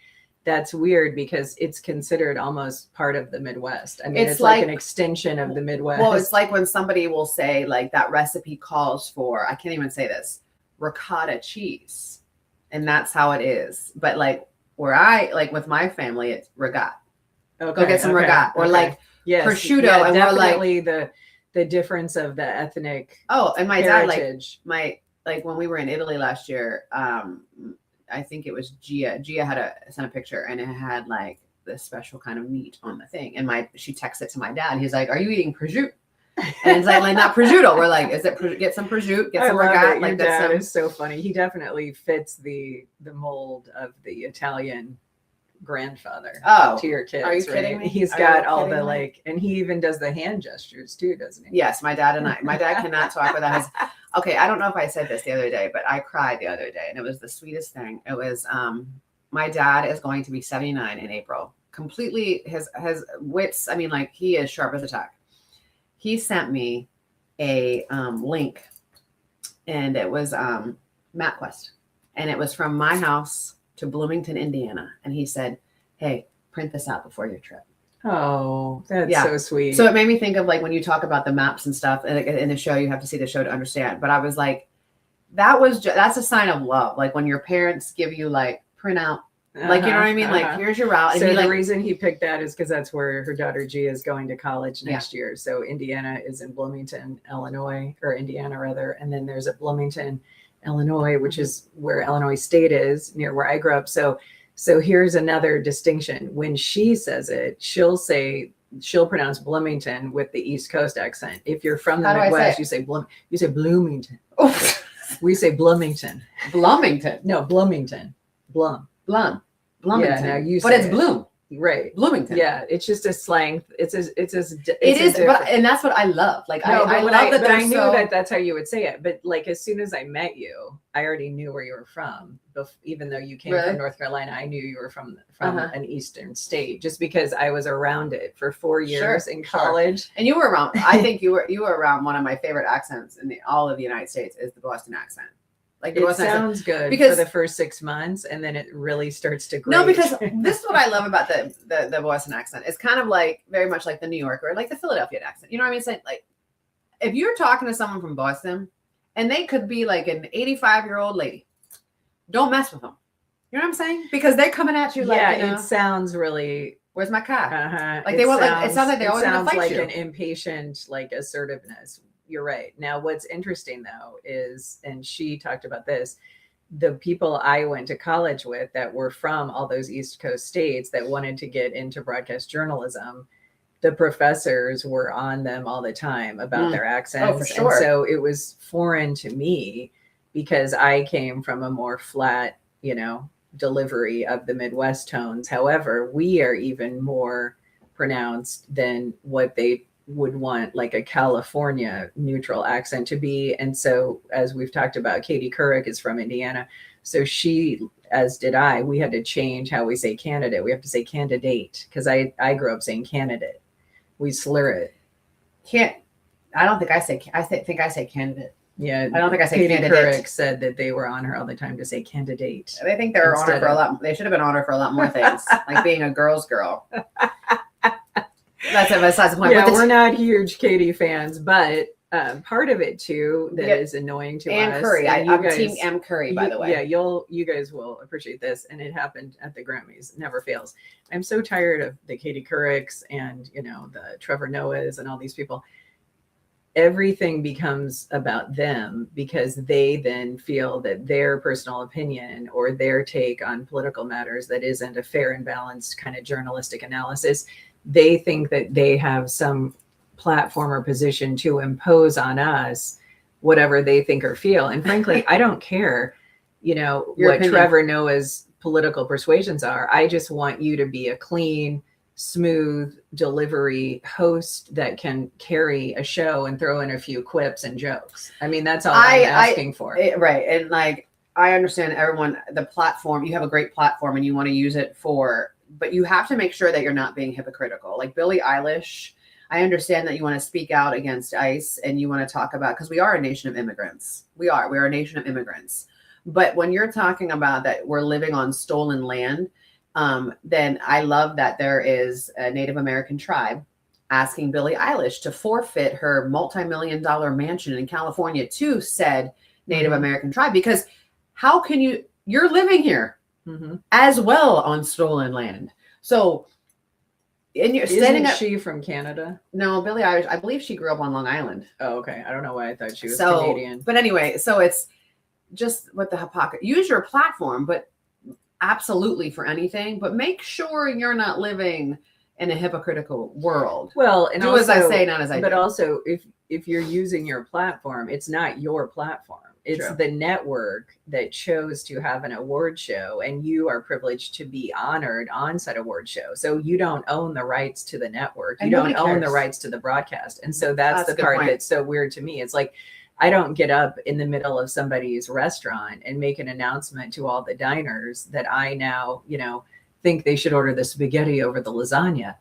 [SPEAKER 2] that's weird because it's considered almost part of the Midwest. I mean, it's like an extension of the Midwest.
[SPEAKER 3] Well, it's like when somebody will say like that recipe calls for, I can't even say this, ricotta cheese. And that's how it is. But like where I like with my family, it's regat.
[SPEAKER 2] okay,
[SPEAKER 3] Go get some regat. Or like
[SPEAKER 2] yes,
[SPEAKER 3] prosciutto,
[SPEAKER 2] yeah,
[SPEAKER 3] and we're like-
[SPEAKER 2] definitely the difference of the ethnic
[SPEAKER 3] oh, and my dad
[SPEAKER 2] heritage.
[SPEAKER 3] like when we were in Italy last year, I think it was Gia. Gia had sent a picture and it had like this special kind of meat on the thing. And she texted it to my dad. He's like, "Are you eating prosciutto?" And it's like not prosciutto. We're like, "Is it get some prosciutto? Get
[SPEAKER 2] I
[SPEAKER 3] some
[SPEAKER 2] love
[SPEAKER 3] regat?"
[SPEAKER 2] it.
[SPEAKER 3] Like
[SPEAKER 2] Your
[SPEAKER 3] that's
[SPEAKER 2] dad
[SPEAKER 3] some,
[SPEAKER 2] is so funny. He definitely fits the mold of the Italian grandfather
[SPEAKER 3] oh
[SPEAKER 2] to your kids.
[SPEAKER 3] are you
[SPEAKER 2] right?
[SPEAKER 3] kidding me?
[SPEAKER 2] He's
[SPEAKER 3] Are
[SPEAKER 2] got
[SPEAKER 3] you
[SPEAKER 2] all
[SPEAKER 3] kidding
[SPEAKER 2] the
[SPEAKER 3] me?
[SPEAKER 2] like, and he even does the hand gestures too, doesn't he?
[SPEAKER 3] yes, my dad cannot talk without his. Okay, I don't know if I said this the other day, but I cried the other day, and it was the sweetest thing. It was my dad is going to be 79 in April. Completely his wits. I mean, like he is sharp as a tack. He sent me a link, and it was MapQuest, and it was from my house to Bloomington, Indiana, and he said, "Hey, print this out before your trip."
[SPEAKER 2] Oh, that's
[SPEAKER 3] Yeah.
[SPEAKER 2] so sweet.
[SPEAKER 3] So it made me think of like when you talk about the maps and stuff, and in the show, you have to see the show to understand. But I was like, that's a sign of love. Like when your parents give you like print out, like you know what I mean. Like here's your route. And
[SPEAKER 2] so
[SPEAKER 3] he,
[SPEAKER 2] the
[SPEAKER 3] like,
[SPEAKER 2] reason he picked that is because that's where her daughter Gia is going to college next year. So Indiana is in Bloomington, Illinois, or Indiana rather, and then there's a Bloomington, Illinois, which is where Illinois State is, near where I grew up. So here's another distinction. When she says it, she'll pronounce Bloomington with the East Coast accent. If you're from the
[SPEAKER 3] How do I say
[SPEAKER 2] Midwest,
[SPEAKER 3] it?
[SPEAKER 2] you say Bloomington.
[SPEAKER 3] oh,
[SPEAKER 2] We say Bloomington.
[SPEAKER 3] Bloomington,
[SPEAKER 2] No, Bloomington. Bloomington.
[SPEAKER 3] Bloomington.
[SPEAKER 2] now you
[SPEAKER 3] but
[SPEAKER 2] say
[SPEAKER 3] it's
[SPEAKER 2] it.
[SPEAKER 3] Bloom,
[SPEAKER 2] Right.
[SPEAKER 3] Bloomington.
[SPEAKER 2] Yeah, it's just a slang. It is,
[SPEAKER 3] And that's what I love. Like
[SPEAKER 2] No,
[SPEAKER 3] I
[SPEAKER 2] but
[SPEAKER 3] love that.
[SPEAKER 2] but I
[SPEAKER 3] they're
[SPEAKER 2] knew
[SPEAKER 3] so,
[SPEAKER 2] that that's how you would say it. But like as soon as I met you, I already knew where you were from. Even though you came
[SPEAKER 3] Really?
[SPEAKER 2] from North Carolina, I knew you were from
[SPEAKER 3] Uh-huh.
[SPEAKER 2] an Eastern state, just because I was around it for 4 years in
[SPEAKER 3] sure.
[SPEAKER 2] college.
[SPEAKER 3] And you were around. I think you were around one of my favorite accents in all of the United States is the Boston accent. Like the
[SPEAKER 2] It
[SPEAKER 3] Boston accent.
[SPEAKER 2] sounds good
[SPEAKER 3] Because-
[SPEAKER 2] for the first 6 months, and then it really starts to grate.
[SPEAKER 3] No, because this is what I love about the Boston accent. It's kind of like very much like the New York or like the Philadelphia accent. You know what I mean? Saying like, if you're talking to someone from Boston, and they could be like an 85-year-old lady, don't mess with them. You know what I'm saying? Because they're coming at you like,
[SPEAKER 2] yeah,
[SPEAKER 3] you know,
[SPEAKER 2] it sounds really
[SPEAKER 3] where's my car?
[SPEAKER 2] uh-huh.
[SPEAKER 3] Like, they want, like, it sounds like they always wanna
[SPEAKER 2] sounds
[SPEAKER 3] fight
[SPEAKER 2] like
[SPEAKER 3] you.
[SPEAKER 2] an impatient like assertiveness. You're right. Now what's interesting though is, and she talked about this, the people I went to college with that were from all those East Coast states that wanted to get into broadcast journalism, the professors were on them all the time about their accents.
[SPEAKER 3] sure.
[SPEAKER 2] And so it was foreign to me because I came from a more flat, delivery of the Midwest tones. However, we are even more pronounced than what they would want like a California neutral accent to be. And so as we've talked about, Katie Couric is from Indiana. So she, as did I, we had to change how we say candidate. We have to say candidate because I grew up saying candidate. We slur it.
[SPEAKER 3] I don't think I say, think I say candidate.
[SPEAKER 2] Yeah.
[SPEAKER 3] I don't think I say
[SPEAKER 2] Katie
[SPEAKER 3] candidate.
[SPEAKER 2] Couric said that they were on her all the time to say candidate.
[SPEAKER 3] They think they're on her
[SPEAKER 2] Instead
[SPEAKER 3] for a
[SPEAKER 2] of-
[SPEAKER 3] lot. They should have been on her for a lot more things, like being a girl's girl. That's besides the point.
[SPEAKER 2] Yeah,
[SPEAKER 3] But
[SPEAKER 2] we're not huge Katie fans, but part of it too that is
[SPEAKER 3] Yeah.
[SPEAKER 2] annoying to
[SPEAKER 3] Ann
[SPEAKER 2] us.
[SPEAKER 3] Curry.
[SPEAKER 2] and
[SPEAKER 3] I'm Team M. Curry, by the way.
[SPEAKER 2] Yeah, you guys will appreciate this, and it happened at the Grammys. Never fails. I'm so tired of the Katie Courics and the Trevor Noahs and all these people. Everything becomes about them because they then feel that their personal opinion or their take on political matters that isn't a fair and balanced kind of journalistic analysis, they think that they have some platform or position to impose on us whatever they think or feel. And frankly, I don't care,
[SPEAKER 3] Your
[SPEAKER 2] what
[SPEAKER 3] opinion.
[SPEAKER 2] Trevor Noah's political persuasions are. I just want you to be a clean, smooth delivery host that can carry a show and throw in a few quips and jokes. I mean, that's all I'm asking for.
[SPEAKER 3] Right. And like, I understand everyone, the platform, you have a great platform and you want to use it but you have to make sure that you're not being hypocritical. Like Billie Eilish, I understand that you want to speak out against ICE and you want to talk about, because we are a nation of immigrants. We're a nation of immigrants. But when you're talking about that we're living on stolen land, then I love that there is a Native American tribe asking Billie Eilish to forfeit her multi-million-dollar mansion in California to said Native American tribe, because how can you're living here as well on stolen land. So, and you're standing
[SPEAKER 2] Isn't
[SPEAKER 3] up.
[SPEAKER 2] she from Canada?
[SPEAKER 3] No, Billie Eilish, I believe she grew up on Long Island.
[SPEAKER 2] Oh, okay. I don't know why I thought she was Canadian.
[SPEAKER 3] But anyway, so it's just with the hypocrisy. Use your platform, but absolutely for anything, but make sure you're not living in a hypocritical world.
[SPEAKER 2] Well, and
[SPEAKER 3] Do
[SPEAKER 2] also,
[SPEAKER 3] as I say, not as I
[SPEAKER 2] but
[SPEAKER 3] do.
[SPEAKER 2] also if you're using your platform, it's not your platform. It's
[SPEAKER 3] True.
[SPEAKER 2] the network that chose to have an award show, and you are privileged to be honored on said award show. So you don't own the rights to the network. You
[SPEAKER 3] And
[SPEAKER 2] don't
[SPEAKER 3] nobody
[SPEAKER 2] own the
[SPEAKER 3] cares.
[SPEAKER 2] rights to the broadcast. And so that's
[SPEAKER 3] That's a
[SPEAKER 2] the
[SPEAKER 3] good
[SPEAKER 2] part
[SPEAKER 3] point.
[SPEAKER 2] that's so weird to me. It's like, I don't get up in the middle of somebody's restaurant and make an announcement to all the diners that I now, think they should order the spaghetti over the lasagna,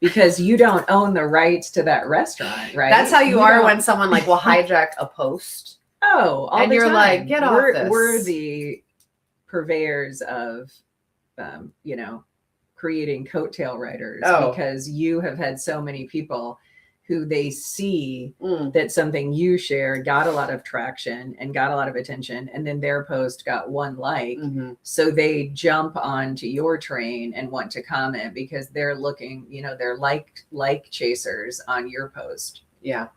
[SPEAKER 2] because you don't own the rights to that restaurant, right?
[SPEAKER 3] That's how you are
[SPEAKER 2] don't-
[SPEAKER 3] when someone like will hijack a post.
[SPEAKER 2] Oh, all
[SPEAKER 3] And
[SPEAKER 2] the
[SPEAKER 3] you're
[SPEAKER 2] time.
[SPEAKER 3] like, get off
[SPEAKER 2] we're,
[SPEAKER 3] this.
[SPEAKER 2] We're the purveyors of, creating coattail riders,
[SPEAKER 3] Oh.
[SPEAKER 2] because you have had so many people who they see
[SPEAKER 3] Mm.
[SPEAKER 2] that something you shared got a lot of traction and got a lot of attention, and then their post got one like.
[SPEAKER 3] Mhm.
[SPEAKER 2] So they jump onto your train and want to comment because they're looking, they're like chasers on your post.
[SPEAKER 3] Yeah.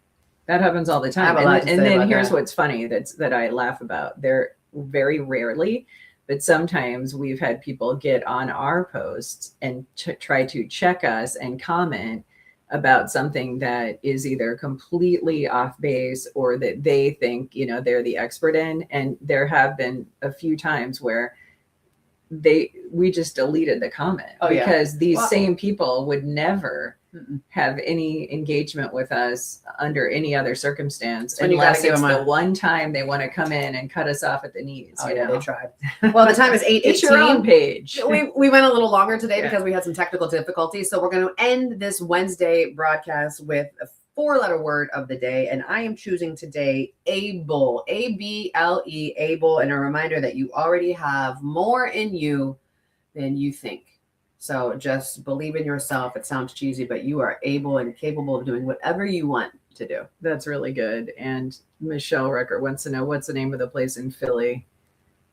[SPEAKER 2] That happens all the time.
[SPEAKER 3] I have a lot to
[SPEAKER 2] And
[SPEAKER 3] say
[SPEAKER 2] then
[SPEAKER 3] about
[SPEAKER 2] here's
[SPEAKER 3] that.
[SPEAKER 2] what's funny that I laugh about. They're very rarely, but sometimes we've had people get on our posts and try to check us and comment about something that is either completely off base or that they think, they're the expert in. And there have been a few times where we just deleted the comment because these same people would never have any engagement with us under any other circumstance,
[SPEAKER 3] When you gotta
[SPEAKER 2] unless
[SPEAKER 3] give
[SPEAKER 2] it's
[SPEAKER 3] them
[SPEAKER 2] the one time they want to come in and cut us off at the knees.
[SPEAKER 3] Oh, yeah, they tried. Well, the time is 8:18.
[SPEAKER 2] It's your own page.
[SPEAKER 3] We went a little longer today
[SPEAKER 2] Yeah.
[SPEAKER 3] because we had some technical difficulties. So we're going to end this Wednesday broadcast with 4-letter word of the day, and I am choosing today able, A-B-L-E, able, and a reminder that you already have more in you than you think. So just believe in yourself. It sounds cheesy, but you are able and capable of doing whatever you want to do.
[SPEAKER 2] That's really good. And Michelle Rucker wants to know, what's the name of the place in Philly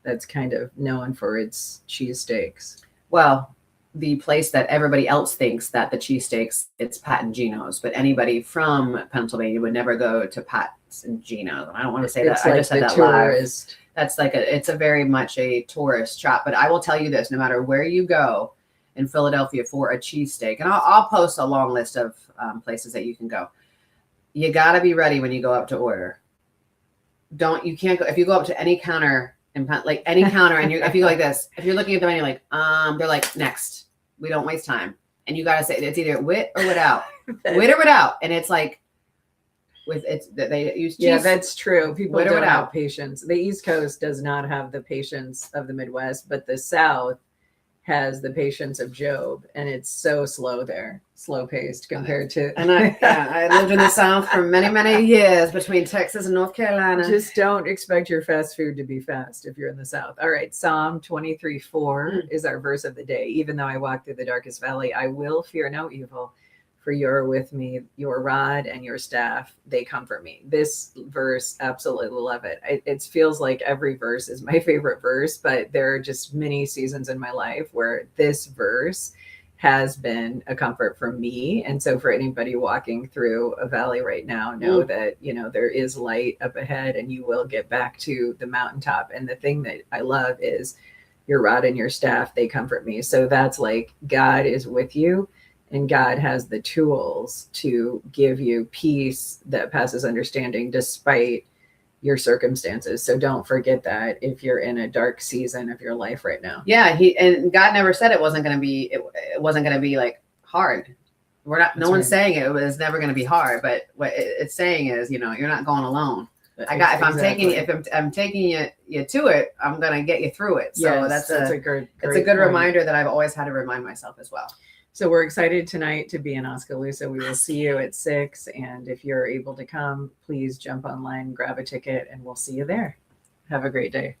[SPEAKER 2] that's kind of known for its cheesesteaks?
[SPEAKER 3] Well, the place that everybody else thinks that the cheesesteaks, it's Pat and Gino's, but anybody from Pennsylvania would never go to Pat's and Gino's. I don't want to say
[SPEAKER 2] It's
[SPEAKER 3] that.
[SPEAKER 2] like
[SPEAKER 3] I just said
[SPEAKER 2] the
[SPEAKER 3] that live.
[SPEAKER 2] tourist.
[SPEAKER 3] That's like it's a very much a tourist trap. But I will tell you this: no matter where you go in Philadelphia for a cheesesteak, and I'll post a long list of places that you can go. You got to be ready when you go up to order. You can't go if you go up to any counter and like any counter, and if you go like this, if you're looking at the menu, like they're like next. We don't waste time. And you got to say it's either wit or without. Wit or without. And it's like, they use cheese.
[SPEAKER 2] Yeah, that's true. People
[SPEAKER 3] Wit or
[SPEAKER 2] don't
[SPEAKER 3] without.
[SPEAKER 2] have patience. The East Coast does not have the patience of the Midwest, but the South has the patience of Job. And it's so slow there, slow paced compared to.
[SPEAKER 3] And I lived in the South for many, many years between Texas and North Carolina.
[SPEAKER 2] Just don't expect your fast food to be fast if you're in the South. All right. Psalm 23:4 is our verse of the day. Even though I walk through the darkest valley, I will fear no evil, for you're with me. Your rod and your staff, they comfort me. This verse, absolutely love it. It feels like every verse is my favorite verse, but there are just many seasons in my life where this verse has been a comfort for me. And so for anybody walking through a valley right now, know that, there is light up ahead and you will get back to the mountaintop. And the thing that I love is your rod and your staff, they comfort me. So that's like God is with you and God has the tools to give you peace that passes understanding despite your circumstances. So don't forget that if you're in a dark season of your life right now.
[SPEAKER 3] Yeah, and God never said it wasn't going to be. It wasn't going to be like hard. We're not. No one's saying it was never going to be hard. But what it's saying is, you're not going alone. If I'm taking you to it, I'm going to get you through it. So
[SPEAKER 2] yes, that's a good.
[SPEAKER 3] It's a good reminder that I've always had to remind myself as well.
[SPEAKER 2] So we're excited tonight to be in Oskaloosa. We will see you at 6. And if you're able to come, please jump online, grab a ticket, and we'll see you there. Have a great day.